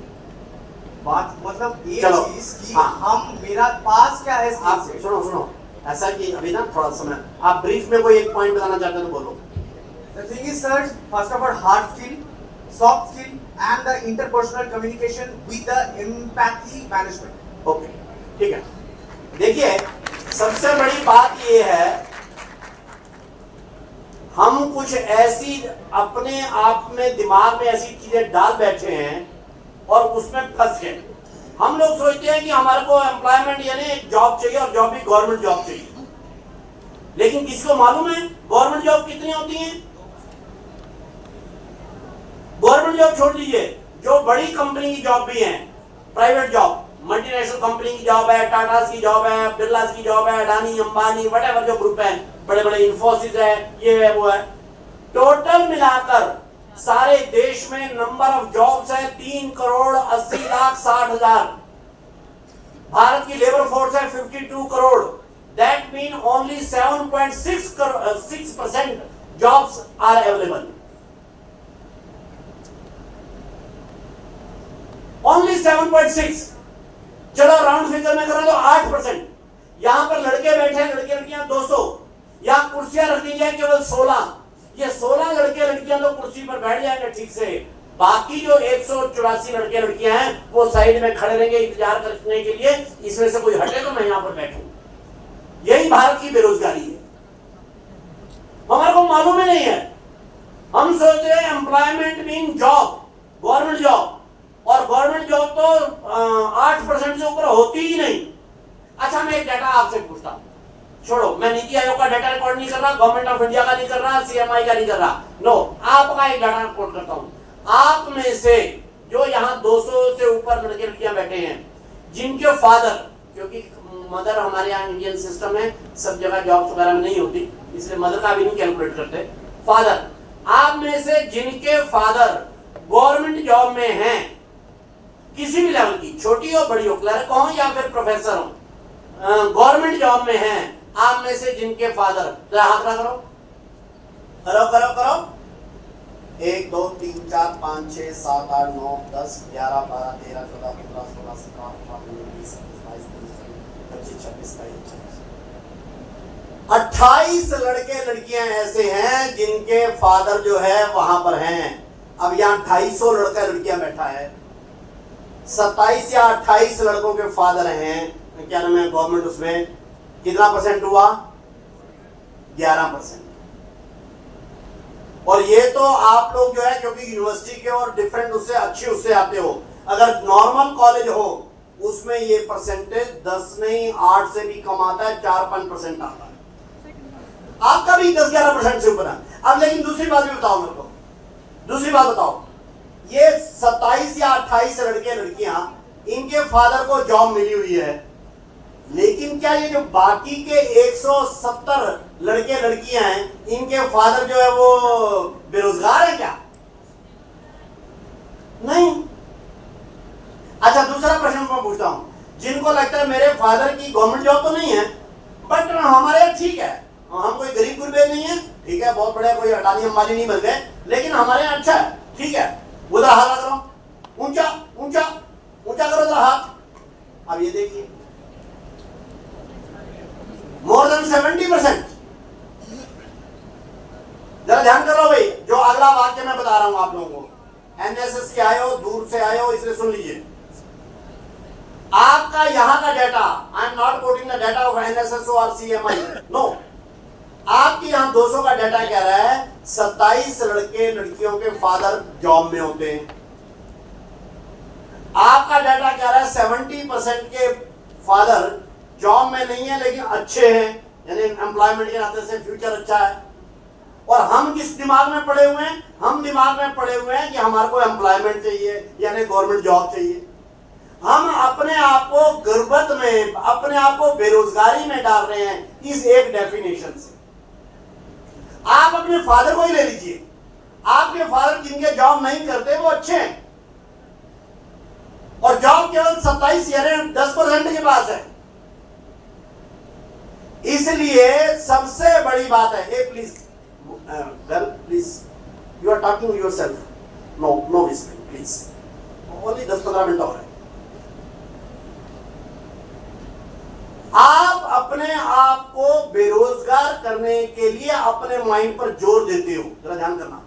बात मतलब ये चलो, चीज कि हाँ। हम मेरा पास क्या है आप skills है। सुनो, ऐसा कि अभी ना थोड़ा समय, आप ब्रीफ में कोई एक पॉइंट बताना चाहते हो तो बोलो। The thing is, sir, first of all, hard skill, soft skill, and the interpersonal communication with the empathy management. Okay, ठीक है। देखिए, सबसे बड़ी बात ये है, हम कुछ ऐसी अपने आप में दिमाग में ऐसी चीजें डाल बैठे हैं और उसमें फंस गए। हम लोग सोचते हैं कि हमारे को एम्प्लॉयमेंट यानी एक जॉब चाहिए, और जॉब भी गवर्नमेंट जॉब चाहिए। लेकिन किसको मालूम है गवर्नमेंट जॉब कितनी होती है? गवर्नमेंट जॉब छोड़ दीजिए, जो बड़ी कंपनी की जॉब भी है, प्राइवेट जॉब, मल्टीनेशनल कंपनी की जॉब है, टाटा की जॉब है, बिरला की जॉब है, अडानी अंबानी व्हाटएवर जो ग्रुप है, बड़े बड़े इंफोसिस है, ये है वो है, टोटल मिलाकर सारे देश में नंबर ऑफ जॉब्स है 3,80,60,000। भारत की लेबर फोर्स है 52 crore. That mean only 7.6% jobs are available. Only 7.6। चलो राउंड फिगर में करें तो 8%। यहां पर लड़के बैठे हैं, लड़के लड़कियां 200, यहां कुर्सियां रख दी जाए केवल 16। ये 16 लड़के लड़कियां तो कुर्सी पर बैठ जाएंगे ठीक से, बाकी जो 184 लड़के लड़कियां हैं वो साइड में खड़े रहेंगे इंतजार करने के लिए, इसमें से कोई हटे तो मैं यहां पर बैठूं। यही भारत की बेरोजगारी है। हमारे को मालूम ही नहीं है। हम सोच रहे हैं employment mean job, government job, और गवर्नमेंट जॉब तो 8% से ऊपर होती ही नहीं। अच्छा, मैं एक डाटा आपसे पूछता हूं, छोड़ो, मैं नीति आयोग का डाटा रिकॉर्ड नहीं कर रहा, गवर्नमेंट ऑफ इंडिया का नहीं कर रहा, CMI का नहीं कर रहा, नो, आपका एक डाटा रिकॉर्ड करता हूं। आप में से जो यहाँ 200 से ऊपर लड़के लड़कियां बैठे हैं जिनके फादर, क्योंकि मदर हमारे यहाँ इंडियन सिस्टम है, सब जगह जॉब्स वगैरह में नहीं होती, इसलिए मदर का भी नहीं कैलकुलेट करते, फादर, आप में से जिनके फादर गवर्नमेंट जॉब में हैं, किसी भी लेवल की, छोटी हो बड़ी हो, क्लर्क हो या फिर प्रोफेसर हो, गवर्नमेंट जॉब में हैं, आप में से जिनके फादर, जरा हाथ खड़ा करो, करो करो करो, 1 2 3 4 5 6 7 8 9 10 11 12 13 14 15 16 17 18 19 20 21 22 23 24 25 26 28 लड़के लड़कियां ऐसे हैं जिनके फादर जो है वहां पर हैं। अब यहाँ 250 लड़का लड़कियां बैठा है, 27 या 28 लड़कों के फादर हैं, क्या नाम है गवर्नमेंट, उसमें कितना परसेंट हुआ? 11%। और ये तो आप लोग जो है क्योंकि यूनिवर्सिटी के और डिफरेंट उससे अच्छे उससे आते हो, अगर नॉर्मल कॉलेज हो उसमें ये परसेंटेज 10 नहीं 8 से भी कम आता है, 4-5% आता है, आपका भी 10-11% से ऊपर है। अब लेकिन दूसरी बात भी बताओ मेरे को, दूसरी बात बताओ, ये 27 या 28 लड़के लड़कियां, इनके फादर को जॉब मिली हुई है, लेकिन क्या ये जो बाकी के 170 लड़के लड़कियां हैं, इनके फादर जो है वो बेरोजगार है क्या? नहीं। अच्छा, दूसरा प्रश्न मैं पूछता हूं, जिनको लगता है मेरे फादर की गवर्नमेंट जॉब तो नहीं है, बट हमारे ठीक है, हम कोई गरीब गुरबे नहीं है, ठीक है, बहुत बड़े कोई अडानी अंबानी नहीं बन गए, लेकिन हमारे यहाँ अच्छा है, ठीक है, उधर हाथ करो, ऊंचा ऊंचा ऊंचा करो उधर हाथ। अब ये देखिए, मोर देन 70%। जरा ध्यान करो भाई, जो अगला वाक्य मैं बता रहा हूं आप लोगों को, एनएसएस के आए हो, दूर से आए हो, इसलिए सुन लीजिए। आपका यहां का data, I am not coating the data of NSS और सीएमआई, नो, आपके यहां 200 का डाटा कह रहा है 27 लड़के लड़कियों के फादर जॉब में होते हैं। आपका डाटा कह रहा है 70% के फादर जॉब में नहीं है लेकिन अच्छे हैं, यानी एम्प्लॉयमेंट के नाते से फ्यूचर अच्छा है। और हम किस दिमाग में पड़े हुए हैं? हम दिमाग में पड़े हुए हैं कि हमारे को एम्प्लॉयमेंट चाहिए, यानी गवर्नमेंट जॉब चाहिए। हम अपने आप को गुर्बत में, अपने आप को बेरोजगारी में डाल रहे हैं इस एक डेफिनेशन से। आप अपने फादर को ही ले लीजिए, आपके फादर जिनके जॉब नहीं करते वो अच्छे हैं, और जॉब केवल 27 यानी 10% के पास है। इसलिए सबसे बड़ी बात है, a please girl please, you are talking yourself, no no whispering please, only 10-15 minute और है। आप अपने आप को बेरोजगार करने के लिए अपने माइंड पर जोर देते हो, जरा ध्यान करना।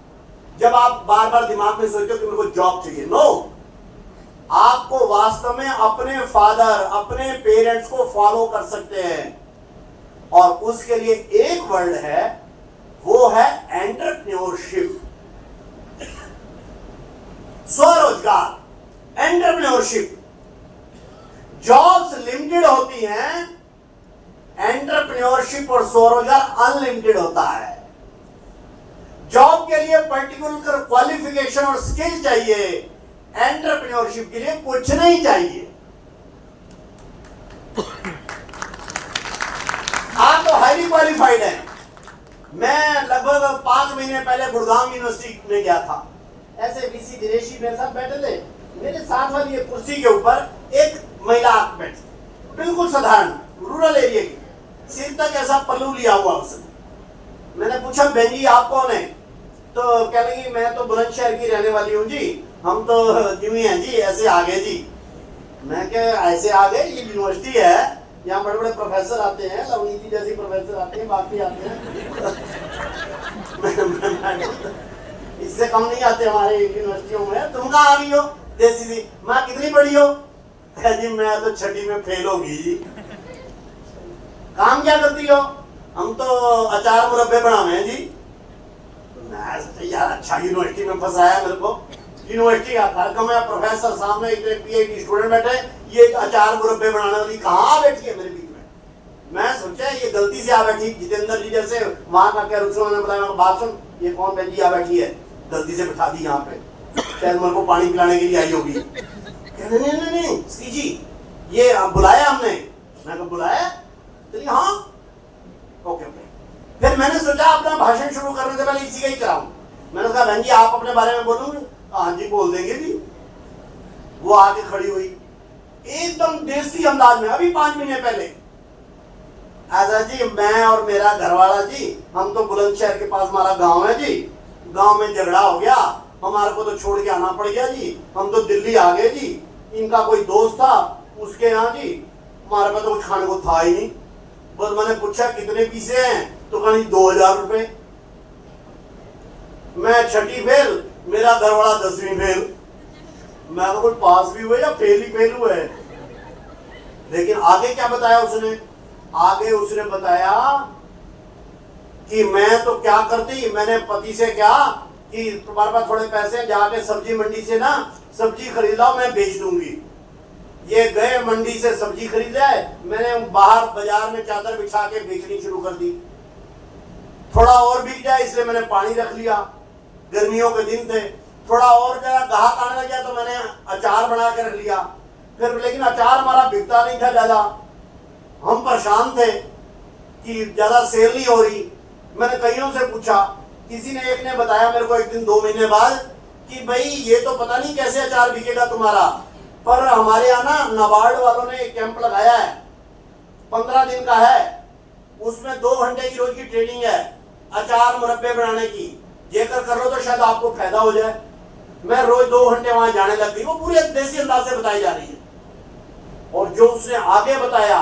जब आप बार बार दिमाग में सोचते हो कि मेरे को जॉब चाहिए, नो, आपको वास्तव में अपने फादर, अपने पेरेंट्स को फॉलो कर सकते हैं, और उसके लिए एक वर्ड है, वो है एंटरप्रेन्योरशिप, स्वरोजगार, एंटरप्रेन्योरशिप। जॉब्स लिमिटेड होती हैं, एंटरप्रेन्योरशिप और स्वरोजगार अनलिमिटेड होता है। जॉब के लिए पर्टिकुलर क्वालिफिकेशन और स्किल चाहिए, एंटरप्रेन्योरशिप के लिए कुछ नहीं चाहिए। आप तो हाईली क्वालिफाइड हैं। मैं लगभग 5 महीने पहले गुड़गांव यूनिवर्सिटी में गया था, ऐसे बीसी दिनेशी मेरे साथ बैठे थे, मेरे साथ वाली ये कुर्सी के ऊपर एक महिला बैठी, बिल्कुल साधारण रूरल एरिया की, सिर तक ऐसा पल्लू लिया हुआ उसने। मैंने पूछा, बहन जी आप कौन है? तो कह लगी मैं तो बुलंदशहर की रहने वाली हूँ जी, हम तो यूं ही हैं जी, ऐसे आ गए जी। मैं क्या ऐसे आ गए? ये यूनिवर्सिटी है, यहाँ बड़े बड़े प्रोफेसर आते हैं, लवनीति जैसी प्रोफेसर आते हैं, बाकी आते हैं। इससे कम नहीं आते हमारे यूनिवर्सिटियों में। तुम कहाँ आ गई हो देसी सी? माँ कितनी पढ़ी हो? जी मैं तो छठी में फेल होगी जी। काम क्या करती हो? हम तो अचार मुरब्बे बनावे हैं जी। मैं सोचा यार अच्छा यूनिवर्सिटी में फंसाया मेरे को। यूनिवर्सिटी का कार्यक्रम है, प्रोफेसर सामने इतने पीएचडी स्टूडेंट बैठे, ये अचार मुरब्बे बनाने वाली कहाँ बैठी है मेरे बीच में। मैं सोचा ये गलती से आ बैठी, जितेंद्र जी जैसे वहां का क्या रुचि ने बताया, बात सुन ये कौन बहन जी आ बैठी है, गलती से बिठा दी यहाँ पे, शायद मेरे को पानी पिलाने के लिए आई होगी। कहते नहीं सी जी ये बुलाया हमने। मैं तो बुलाया? तो हाँ ओके ओके। फिर मैंने सोचा अपना भाषण शुरू करने से पहले इसी का ही कराऊं। मैंने कहा बहन जी आप अपने बारे में बोलोगे? हाँ जी बोल देंगे जी। वो आके खड़ी हुई एकदम देसी अंदाज में, अभी 5 महीने पहले। ऐसा जी मैं और मेरा घरवाला जी, हम तो बुलंदशहर के पास हमारा गांव है जी, गांव में झगड़ा हो गया, हमारे को तो छोड़ के आना पड़ गया जी, हम तो दिल्ली आ गए जी। इनका कोई दोस्त था उसके यहाँ जी, हमारे पास तो कुछ खाने को था ही नहीं। बस मैंने पूछा कितने पीसे हैं, तो कहा 2000 रुपए। मैं छठी फेल, मेरा घरवाला 10वीं फेल। मैं तो कोई पास भी हुए या फेल ही फेल हुए। लेकिन आगे क्या बताया उसने? आगे उसने बताया कि मैं तो क्या करती, मैंने पति से कहा कि तुम्हारे पास थोड़े पैसे जाके सब्जी मंडी से ना सब्जी खरीद लाओ, मैं बेच दूंगी। ये गए मंडी से सब्जी खरीद लाए, मैंने बाहर बाजार में चादर बिछा के बेचनी शुरू कर दी। थोड़ा और बिक जाए इसलिए मैंने पानी रख लिया, गर्मियों के दिन थे। थोड़ा और जरा गाहक आने लग गया तो मैंने अचार बना के रख लिया। फिर लेकिन अचार हमारा बिकता नहीं था ज्यादा, हम परेशान थे कि ज्यादा सेल नहीं हो रही। मैंने कईयों से पूछा, किसी ने एक ने बताया मेरे को एक दिन 2 महीने बाद कि भाई ये तो पता नहीं कैसे अचार बिकेगा तुम्हारा, पर हमारे यहाँ ना नाबार्ड वालों ने एक कैंप लगाया है, 15 दिन का है, उसमें 2 घंटे की रोज की ट्रेनिंग है अचार मुरब्बे बनाने की। ये कर लो तो शायद आपको फायदा हो जाए। मैं रोज 2 घंटे वहां जाने लग गई। वो पूरे देसी अंदाज से बताई जा रही है। और जो उसने आगे बताया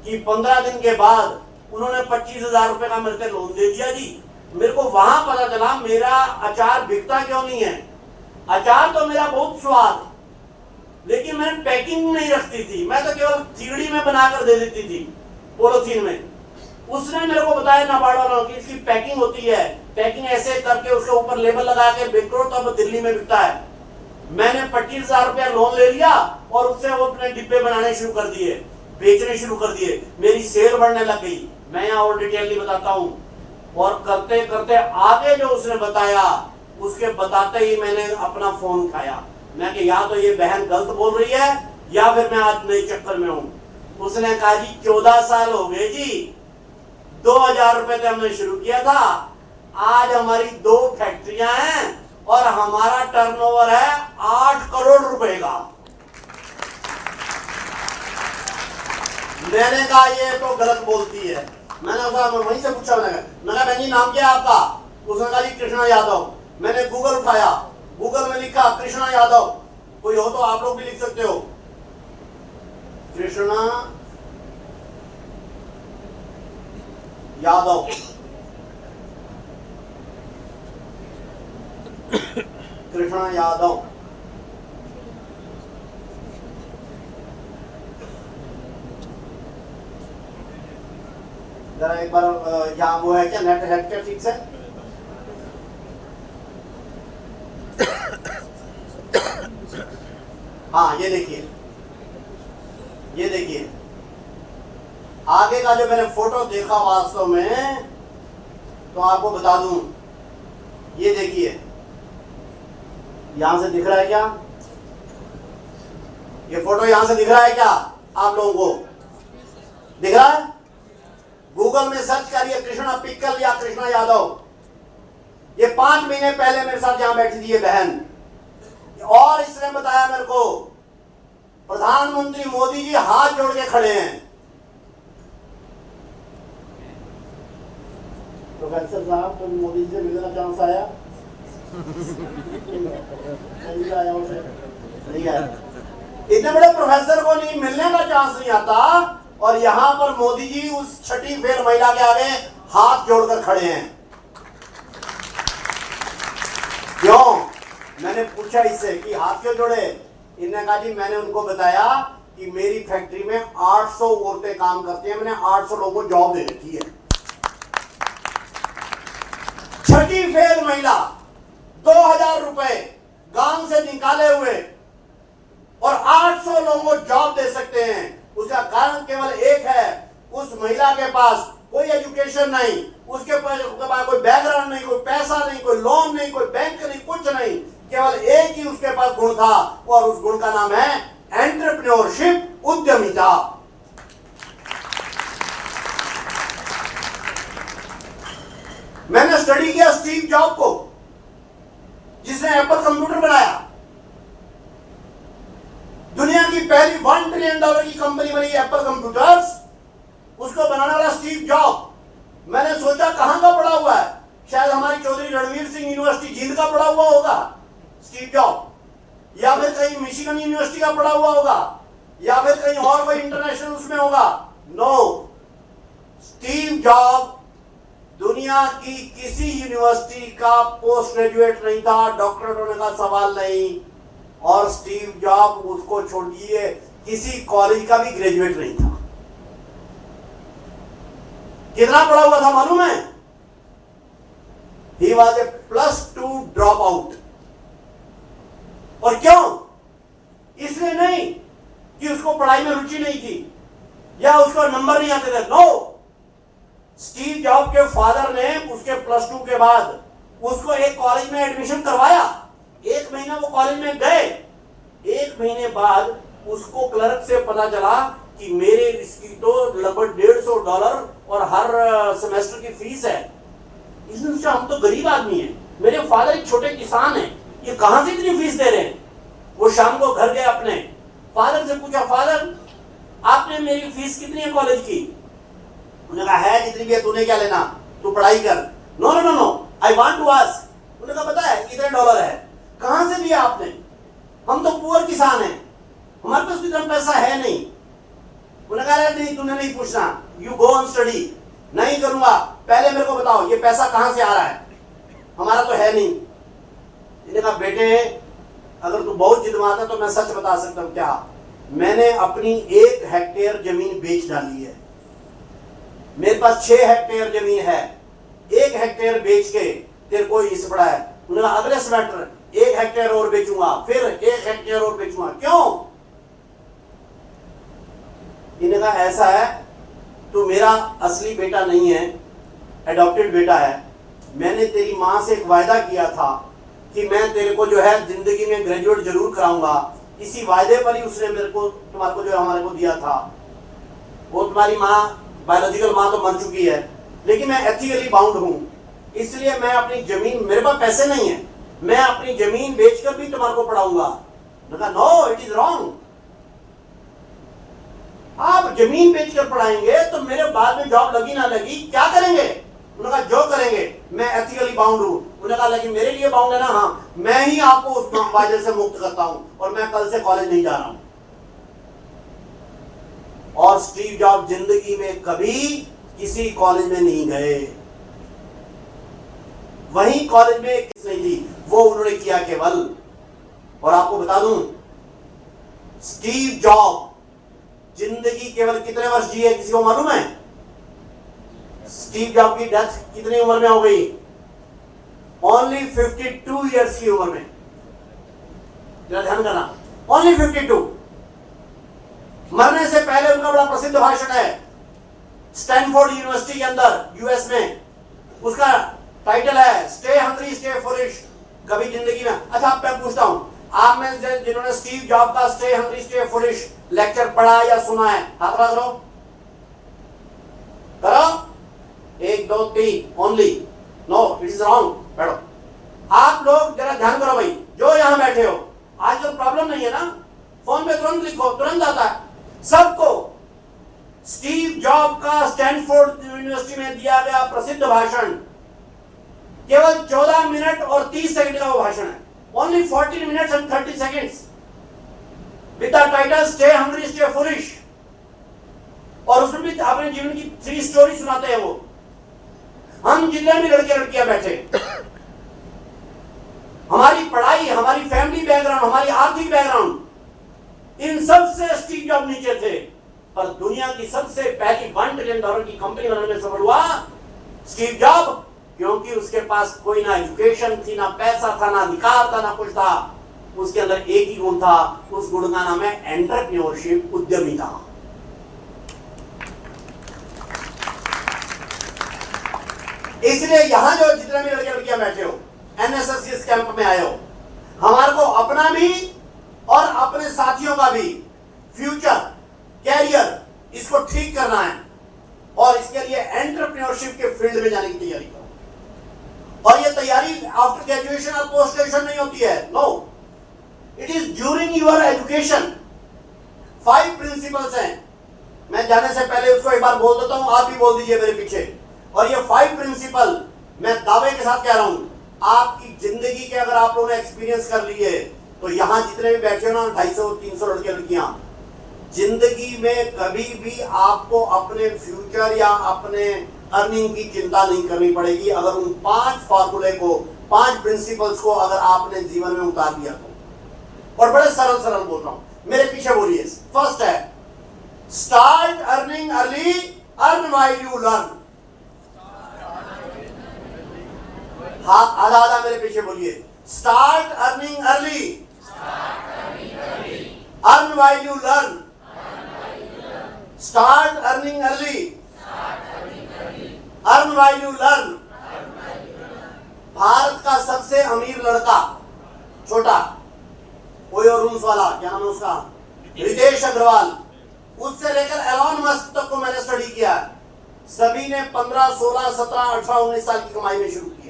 कि 15 दिन के बाद उन्होंने 25,000 रुपए का मेरे को लोन दे दिया जी। मेरे को वहां पता चला मेरा अचार बिकता क्यों नहीं है। अचार तो मेरा बहुत स्वाद, लेकिन मैंने पैकिंग नहीं रखती थी, मैं तो केवल चिगड़ी में बनाकर दे देती थी पॉलिथीन में। उसने मेरे को बताया नाबार्ड वालों की इसकी पैकिंग होती है, पैकिंग ऐसे करके उसके ऊपर लेबल लगा के बिको तो अब दिल्ली में बिकता है। मैंने 25,000 रुपया लोन ले लिया और उससे वो अपने डिब्बे बनाने शुरू कर दिए, बेचने शुरू कर दिए। मेरी सेल बढ़ने लग गई। मैं यहाँ और डिटेल नहीं बताता हूँ। और करते करते आगे जो उसने बताया, उसके बताते ही मैंने अपना फोन उठाया। मैं कि या तो ये बहन गलत बोल रही है या फिर मैं आज नए चक्कर में हूँ। उसने कहा जी 14 साल हो गए जी, 2000 रुपए से हमने शुरू किया था, आज हमारी 2 फैक्ट्रियां हैं और हमारा टर्नओवर है 8 करोड़ रुपए का। मैंने कहा ये तो गलत बोलती है। मैंने वहीं से पूछा, मैंने कहा बहन जी नाम क्या है आपका? उसने कहा जी कृष्णा यादव। मैंने गूगल उठाया, गूगल में लिखा कृष्णा यादव। कोई हो तो आप लोग भी लिख सकते हो, कृष्णा यादव। कृष्णा यादव। जरा एक बार यहाँ वो है क्या, नेट है क्या ठीक से? हाँ ये देखिए, ये देखिए आगे का जो मैंने फोटो देखा वास्तव में, तो आपको बता दूं, ये देखिए यहां से दिख रहा है क्या? ये फोटो यहां से दिख रहा है क्या आप लोगों को? दिख रहा है? गूगल में सर्च करिए कृष्णा पिक्कल या कृष्णा यादव। ये 5 महीने पहले मेरे साथ यहां बैठी थी ये बहन, और इसने बताया मेरे को प्रधानमंत्री मोदी जी हाथ जोड़ के खड़े हैं। प्रोफेसर साहब तो मोदी जी से मिलने का चांस आया? नहीं आया उसे, नहीं आया। इतने बड़े प्रोफेसर को नहीं मिलने का चांस नहीं आता, और यहां पर मोदी जी उस छठी फेल महिला के आगे हाथ जोड़कर खड़े हैं। क्यों? मैंने पूछा इससे कि हाथ क्यों जोड़े? इन्होंने कहा जी मैंने उनको बताया कि मेरी फैक्ट्री में 800 औरतें काम करती हैं, मैंने 800 लोगों को जॉब दे रखी है। छठी फेल महिला 2000 रुपए गांव से निकाले हुए और 800 लोगों को जॉब दे सकते हैं। उसका कारण केवल एक है, उस महिला के पास कोई एजुकेशन नहीं, उसके पास कोई बैकग्राउंड नहीं, कोई पैसा नहीं, कोई लोन नहीं, कोई बैंक नहीं, कुछ नहीं, केवल एक ही उसके पास गुण था और उस गुण का नाम है एंटरप्रेन्योरशिप, उद्यमिता। मैंने स्टडी किया स्टीव जॉब को, जिसने एप्पल कंप्यूटर बनाया। दुनिया की पहली $1 ट्रिलियन की कंपनी बनी एप्पल कंप्यूटर्स, उसको बनाने वाला स्टीव जॉब। मैंने सोचा कहां का पढ़ा हुआ है, शायद हमारी चौधरी रणवीर सिंह यूनिवर्सिटी जींद का पढ़ा हुआ होगा स्टीव जॉब, या फिर कहीं मिशिगन यूनिवर्सिटी का पढ़ा हुआ होगा, या फिर कहीं और कोई इंटरनेशनल उसमें होगा। नो, स्टीव जॉब दुनिया की किसी यूनिवर्सिटी का पोस्ट ग्रेजुएट नहीं था, डॉक्टरेट होने का सवाल नहीं, और स्टीव जॉब उसको छोड़िए किसी कॉलेज का भी ग्रेजुएट नहीं था। कितना पढ़ा हुआ था मालूम है? He was a +2 drop out. और क्यों? इसलिए नहीं कि उसको पढ़ाई में रुचि नहीं थी या उसको नंबर नहीं आते थे। नो, स्टीव जॉब के फादर ने उसके +2 के बाद उसको एक कॉलेज में एडमिशन करवाया। 1 महीना वो कॉलेज में गए। 1 महीने बाद उसको क्लर्क से पता चला कि मेरे इसकी तो लगभग $150 और हर सेमेस्टर की फीस है। इसने सोचा हम तो गरीब आदमी हैं, मेरे फादर एक छोटे किसान हैं, ये कहां से इतनी फीस दे रहे हैं। वो शाम को घर गए, अपने फादर से पूछा, फादर आपने मेरी फीस कितनी है कॉलेज की? उन्होंने कहा है जितनी भी है, तूने क्या लेना, तू पढ़ाई कर। No no no no, I want to ask. उन्होंने कहा पता है कितने डॉलर है? कहां से लिया आपने? हम तो पुअर किसान हैं, हमारे पास इतना पैसा है नहीं। उन्होंने कहा नहीं, तूने नहीं पूछना, यू गो ऑन स्टडी। नहीं करूंगा, पहले मेरे को बताओ ये पैसा कहां से आ रहा है, हमारा तो है नहीं। इन्होंने कहा बेटे अगर तू बहुत जिद मारता तो मैं सच बता सकता हूं। क्या? मैंने अपनी 1 हेक्टेयर जमीन बेच डाली है। मेरे पास 6 हेक्टेयर जमीन है, 1 हेक्टेयर बेच के तेरे को इस पड़ा है। उन्होंने कहा अगले सेमेस्टर 1 हेक्टेयर और बेचूंगा, फिर 1 हेक्टेयर और बेचूंगा। क्यों? इन्होंने कहा ऐसा है, तू मेरा असली बेटा नहीं है, एडॉप्टेड बेटा है। मैंने तेरी मां से एक वायदा किया था कि मैं तेरे को जो है जिंदगी में ग्रेजुएट जरूर कराऊंगा। इसी वायदे पर ही उसने मेरे को तुम्हारे को जो हमारे को दिया था। वो तुम्हारी माँ, बायोलॉजिकल माँ तो मर चुकी है, लेकिन मैं एथिकली बाउंड हूं, इसलिए मैं अपनी जमीन, मेरे पास पैसे नहीं है, मैं अपनी जमीन बेचकर भी तुम्हारे को पढ़ाऊंगा। No, it is wrong. आप जमीन बेचकर पढ़ाएंगे तो मेरे बाद में जॉब लगी ना लगी क्या करेंगे? उन्होंने कहा जो करेंगे, मैं एथिकली बाउंड हूं। उन्होंने कहा लेकिन मेरे लिए बाउंड है ना? हाँ, मैं ही आपको उस वायदे से मुक्त करता हूं और मैं कल से कॉलेज नहीं जा रहा हूं। और स्टीव जॉब जिंदगी में कभी किसी कॉलेज में नहीं गए। वही कॉलेज में किस नहीं थी, वो उन्होंने किया केवल। और आपको बता दूं, स्टीव जॉब जिंदगी केवल कितने वर्ष जिए किसी को मालूम है? स्टीव जॉब की डेथ कितनी उम्र में हो गई? ओनली 52 इयर्स की उम्र में। जरा ध्यान करना, ओनली 52। मरने से पहले उनका बड़ा प्रसिद्ध भाषण है स्टैनफोर्ड यूनिवर्सिटी के अंदर, यूएस में। उसका टाइटल है स्टे हंग्री स्टे फुलिश। कभी जिंदगी में, अच्छा अब मैं पूछता हूं, आप में से जिन्होंने स्टीव जॉब का stay hungry stay foolish lecture पढ़ा या सुना है, हाथ उठा करो। करो, 1 2 3 only. No, it is wrong. बैठो। आप लोग जरा ध्यान करो भाई, जो यहां बैठे हो, आजकल प्रॉब्लम नहीं है ना, फोन पे तुरंत लिखो, तुरंत आता है सबको। स्टीव जॉब का स्टैनफोर्ड यूनिवर्सिटी में दिया गया प्रसिद्ध भाषण केवल 14 मिनट और 30 सेकंड का वो भाषण है। Only 14 minutes and 30 seconds with the title stay hungry stay foolish. और उसमें भी अपने जीवन की 3 स्टोरी सुनाते हैं वो। हम जितने भी लड़के लड़कियां बैठे, हमारी पढ़ाई, हमारी फैमिली बैकग्राउंड, हमारी आर्थिक बैकग्राउंड, इन सब से स्टीव जॉब नीचे थे। पर दुनिया की सबसे पहली $1 ट्रिलियन की कंपनी बनाने में सफल हुआ स्टीव जॉब, क्योंकि उसके पास कोई ना एजुकेशन थी, ना पैसा था, ना अधिकार था, ना कुछ था। उसके अंदर एक ही गुण था, उस गुण का नाम है एंटरप्रेन्योरशिप, उद्यमिता। इसलिए यहां जो जितने भी लड़के लड़कियां बैठे हो, एनएसएस इस कैंप में आए हो, हमारे को अपना भी और अपने साथियों का भी फ्यूचर, कैरियर, इसको ठीक करना है और इसके लिए एंटरप्रेन्योरशिप के फील्ड में जाने की तैयारी करो। और ये तैयारी आफ्टर ग्रेजुएशन और पोस्ट ग्रेजुएशन नहीं होती है, no, it is during your education. 5 principles हैं, मैं जाने से पहले उसको एक बार बोल देता हूं, आप भी बोल दीजिए मेरे पीछे। और ये 5 प्रिंसिपल मैं दावे के साथ कह रहा हूं, आपकी जिंदगी के अगर आप लोगों ने एक्सपीरियंस कर लिए तो यहां जितने भी बैठे हो ना, 250-300 लड़के लड़कियां, जिंदगी में कभी भी आपको अपने फ्यूचर या अपने अर्निंग की चिंता नहीं करनी पड़ेगी अगर उन 5 फार्मूले को, 5 प्रिंसिपल्स को अगर आपने जीवन में उतार दिया तो। और बड़े सरल सरल बोल रहा हूं, मेरे पीछे बोलिए। फर्स्ट है start earning early, earn while you learn. हाथ आधा आधा मेरे पीछे बोलिए। Start earning early, earn while you learn. Start earning early, earn while you learn. Bharat का सबसे अमीर लड़का, छोटा, ओयो रूम्स वाला, क्या नाम है उसका, रितेश अग्रवाल, उससे लेकर एलॉन मस्क तक को मैंने स्टडी किया। सभी ने 15, 16, 17, 18, 19 साल की कमाई में शुरू किया।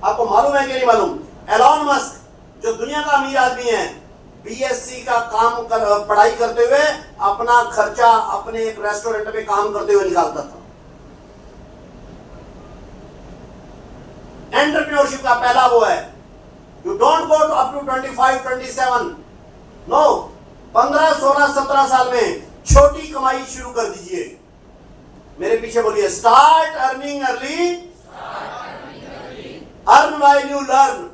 आपको मालूम है कि नहीं मालूम, एलॉन मस्क जो दुनिया का अमीर आदमी है, बीएससी का पढ़ाई करते हुए अपना खर्चा अपने एक रेस्टोरेंट में काम करते हुए निकालता था। एंटरप्रेन्योरशिप का पहला वो है, you don't go up to 25, 27, no, 15, 16, 17 साल में छोटी कमाई शुरू कर दीजिए। मेरे पीछे बोलिए। Start earning early, earn while you learn.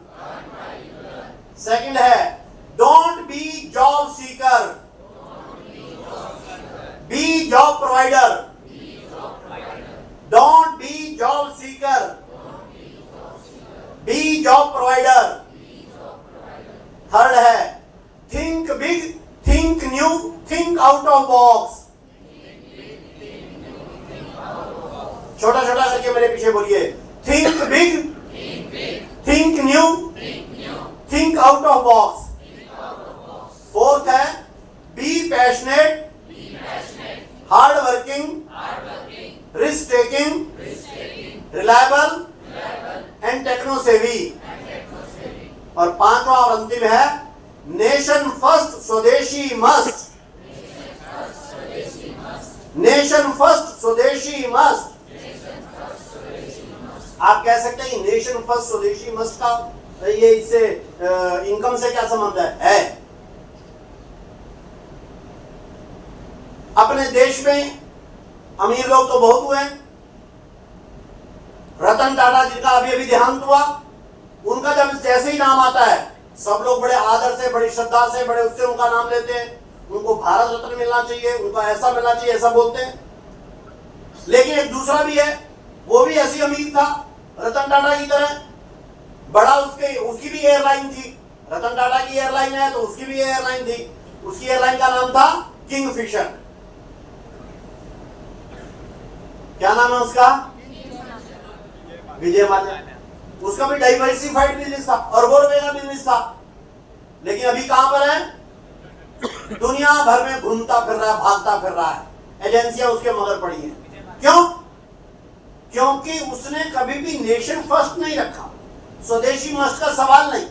Second है don't be job seeker, be job provider. Don't be job seeker, be job provider. Third है think big, think new, think out of box. छोटा छोटा करके मेरे पीछे बोलिए। Think big, think new, think out of box. Fourth है be passionate, hard working, risk taking, reliable and techno savvy. और पांचवा और अंतिम है नेशन फर्स्ट, स्वदेशी मस्ट। नेशन फर्स्ट, स्वदेशी मस्ट। आप कह सकते हैं नेशन फर्स्ट, स्वदेशी मस्ट का ये इससे इनकम से क्या संबंध है? अपने देश में अमीर लोग तो बहुत हुए। रतन टाटा जिनका अभी अभी देहांत हुआ, उनका जब जैसे ही नाम आता है सब लोग बड़े आदर से, बड़ी श्रद्धा से, बड़े उससे उनका नाम लेते हैं। उनको भारत रत्न मिलना चाहिए, उनका ऐसा मिलना चाहिए, ऐसा बोलते हैं। लेकिन एक दूसरा भी है, वो भी ऐसी अमीर था रतन टाटा की तरह, बड़ा उसकी भी एयरलाइन थी। रतन टाटा की एयरलाइन है तो उसकी भी एयरलाइन थी। उसकी एयरलाइन का नाम था किंगफिशर। क्या नाम है उसका? विजय माल्या। उसका भी डाइवर्सिफाइड बिजनेस था, अरबों रुपए का बिजनेस था। लेकिन अभी कहां पर है? दुनिया भर में घूमता फिर रहा है, भागता फिर रहा है। एजेंसियां उसके मगर पड़ी हैं। क्यों? क्योंकि उसने कभी भी नेशन फर्स्ट नहीं रखा, स्वदेशी मस्ट का सवाल नहीं।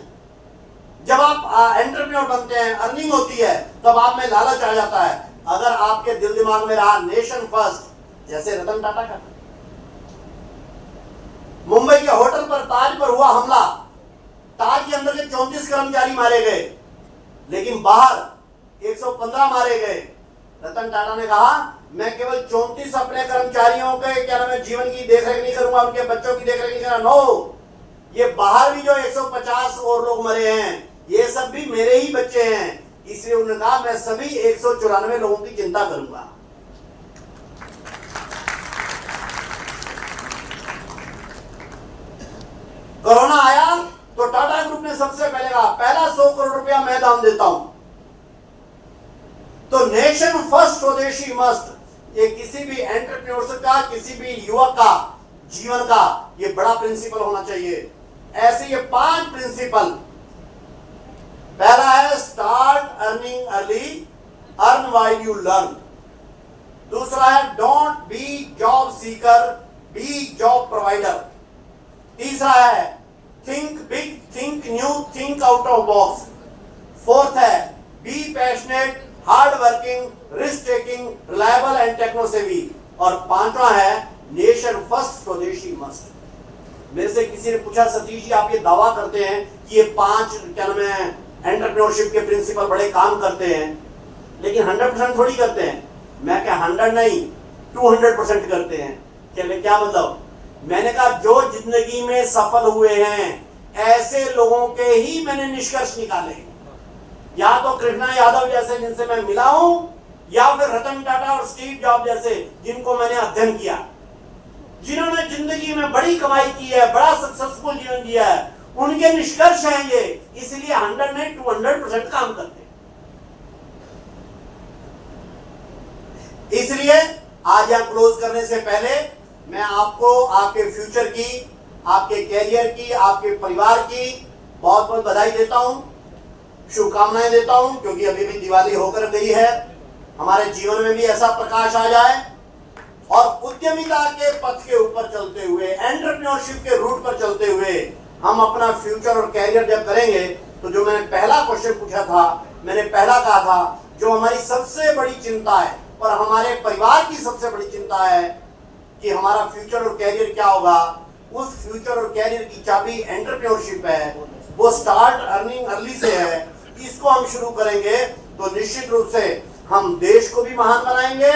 जब आप एंटरप्रेन्योर बनते हैं, अर्निंग होती है, तब आप में लालच आ जाता है। अगर आपके दिल दिमाग में रहा नेशन फर्स्ट, जैसे रतन टाटा का, मुंबई के होटल पर ताज पर हुआ हमला, ताज के अंदर के 34 कर्मचारी मारे गए, लेकिन बाहर 115 मारे गए। रतन टाटा ने कहा मैं केवल 34 अपने कर्मचारियों के क्या नाम है जीवन की देखरेख नहीं करूंगा, उनके बच्चों की देखरेख नहीं करूंगा। नो, ये बाहर भी जो 150 और लोग मरे हैं, ये सब भी मेरे ही बच्चे हैं। इसलिए उन्होंने कहा मैं सभी 194 लोगों की चिंता करूंगा। कोरोना आया तो टाटा ग्रुप ने सबसे पहले कहा पहला 100 करोड़ रुपया मैं दान देता हूं। तो नेशन फर्स्ट स्वदेशी मस्ट, ये किसी भी एंटरप्रेन्योर का, किसी भी युवक का जीवन का ये बड़ा प्रिंसिपल होना चाहिए। ऐसे ये 5 प्रिंसिपल, पहला है start earning early, earn while you learn. दूसरा है don't be job seeker, be job provider. तीसरा है think big, think new, think out of box. Fourth है be passionate, hard working, risk taking, reliable and techno savvy. और पांचवा है नेशन फर्स्ट स्वदेशी मस्ट। मेरे से किसी ने पूछा सतीश जी आप ये दावा करते हैं कि ये 5 क्या नाम है एंटरप्रेन्योरशिप के प्रिंसिपल बड़े काम करते हैं, लेकिन 100% थोड़ी करते हैं। मैं क्या 100 नहीं 200% करते हैं। क्या मतलब? मैंने कहा जो जिंदगी में सफल हुए हैं ऐसे लोगों के ही मैंने निष्कर्ष निकाले, या तो कृष्णा यादव जैसे जिनसे मैं मिला हूं, या फिर रतन टाटा और स्टीव जॉब जैसे जिनको मैंने अध्ययन किया, जिन्होंने जिंदगी में बड़ी कमाई की है, बड़ा सक्सेसफुल जीवन जिया है, उनके निष्कर्ष हैं ये। इसलिए 100 नहीं 200% काम करते हैं। इसलिए आज यहां क्लोज करने से पहले मैं आपको आपके फ्यूचर की, आपके कैरियर की, आपके परिवार की बहुत बहुत बधाई देता हूं, शुभकामनाएं देता हूं, क्योंकि अभी भी दिवाली होकर गई है। हमारे जीवन में भी ऐसा प्रकाश आ जाए और उद्यमिता के पथ के ऊपर चलते हुए, एंटरप्रेन्योरशिप के रूट पर चलते हुए हम अपना फ्यूचर और कैरियर जब करेंगे, तो जो मैंने पहला क्वेश्चन पूछा था, मैंने पहला कहा था जो हमारी सबसे बड़ी चिंता है और हमारे परिवार की सबसे बड़ी चिंता है कि हमारा फ्यूचर और कैरियर क्या होगा, उस फ्यूचर और कैरियर की चाबी एंटरप्रेन्योरशिप है, वो स्टार्ट अर्निंग अर्ली से है। इसको हम शुरू करेंगे तो निश्चित रूप से हम देश को भी महान बनाएंगे,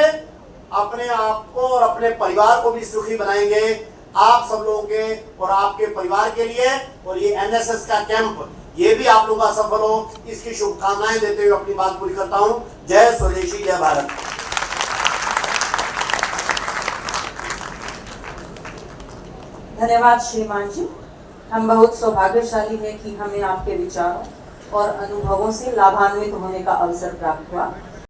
अपने आप को और अपने परिवार को भी सुखी बनाएंगे, आप सब लोगों के और आपके परिवार के लिए। और ये एनएसएस का कैंप ये भी आप लोगों का सफल हो, इसकी शुभकामनाएं देते हुए अपनी बात पूरी करता हूं। जय स्वदेशी, जय भारत। धन्यवाद श्रीमान जी। हम बहुत सौभाग्यशाली हैं कि हमें आपके विचारों और अनुभवों से लाभान्वित होने का अवसर प्राप्त हुआ।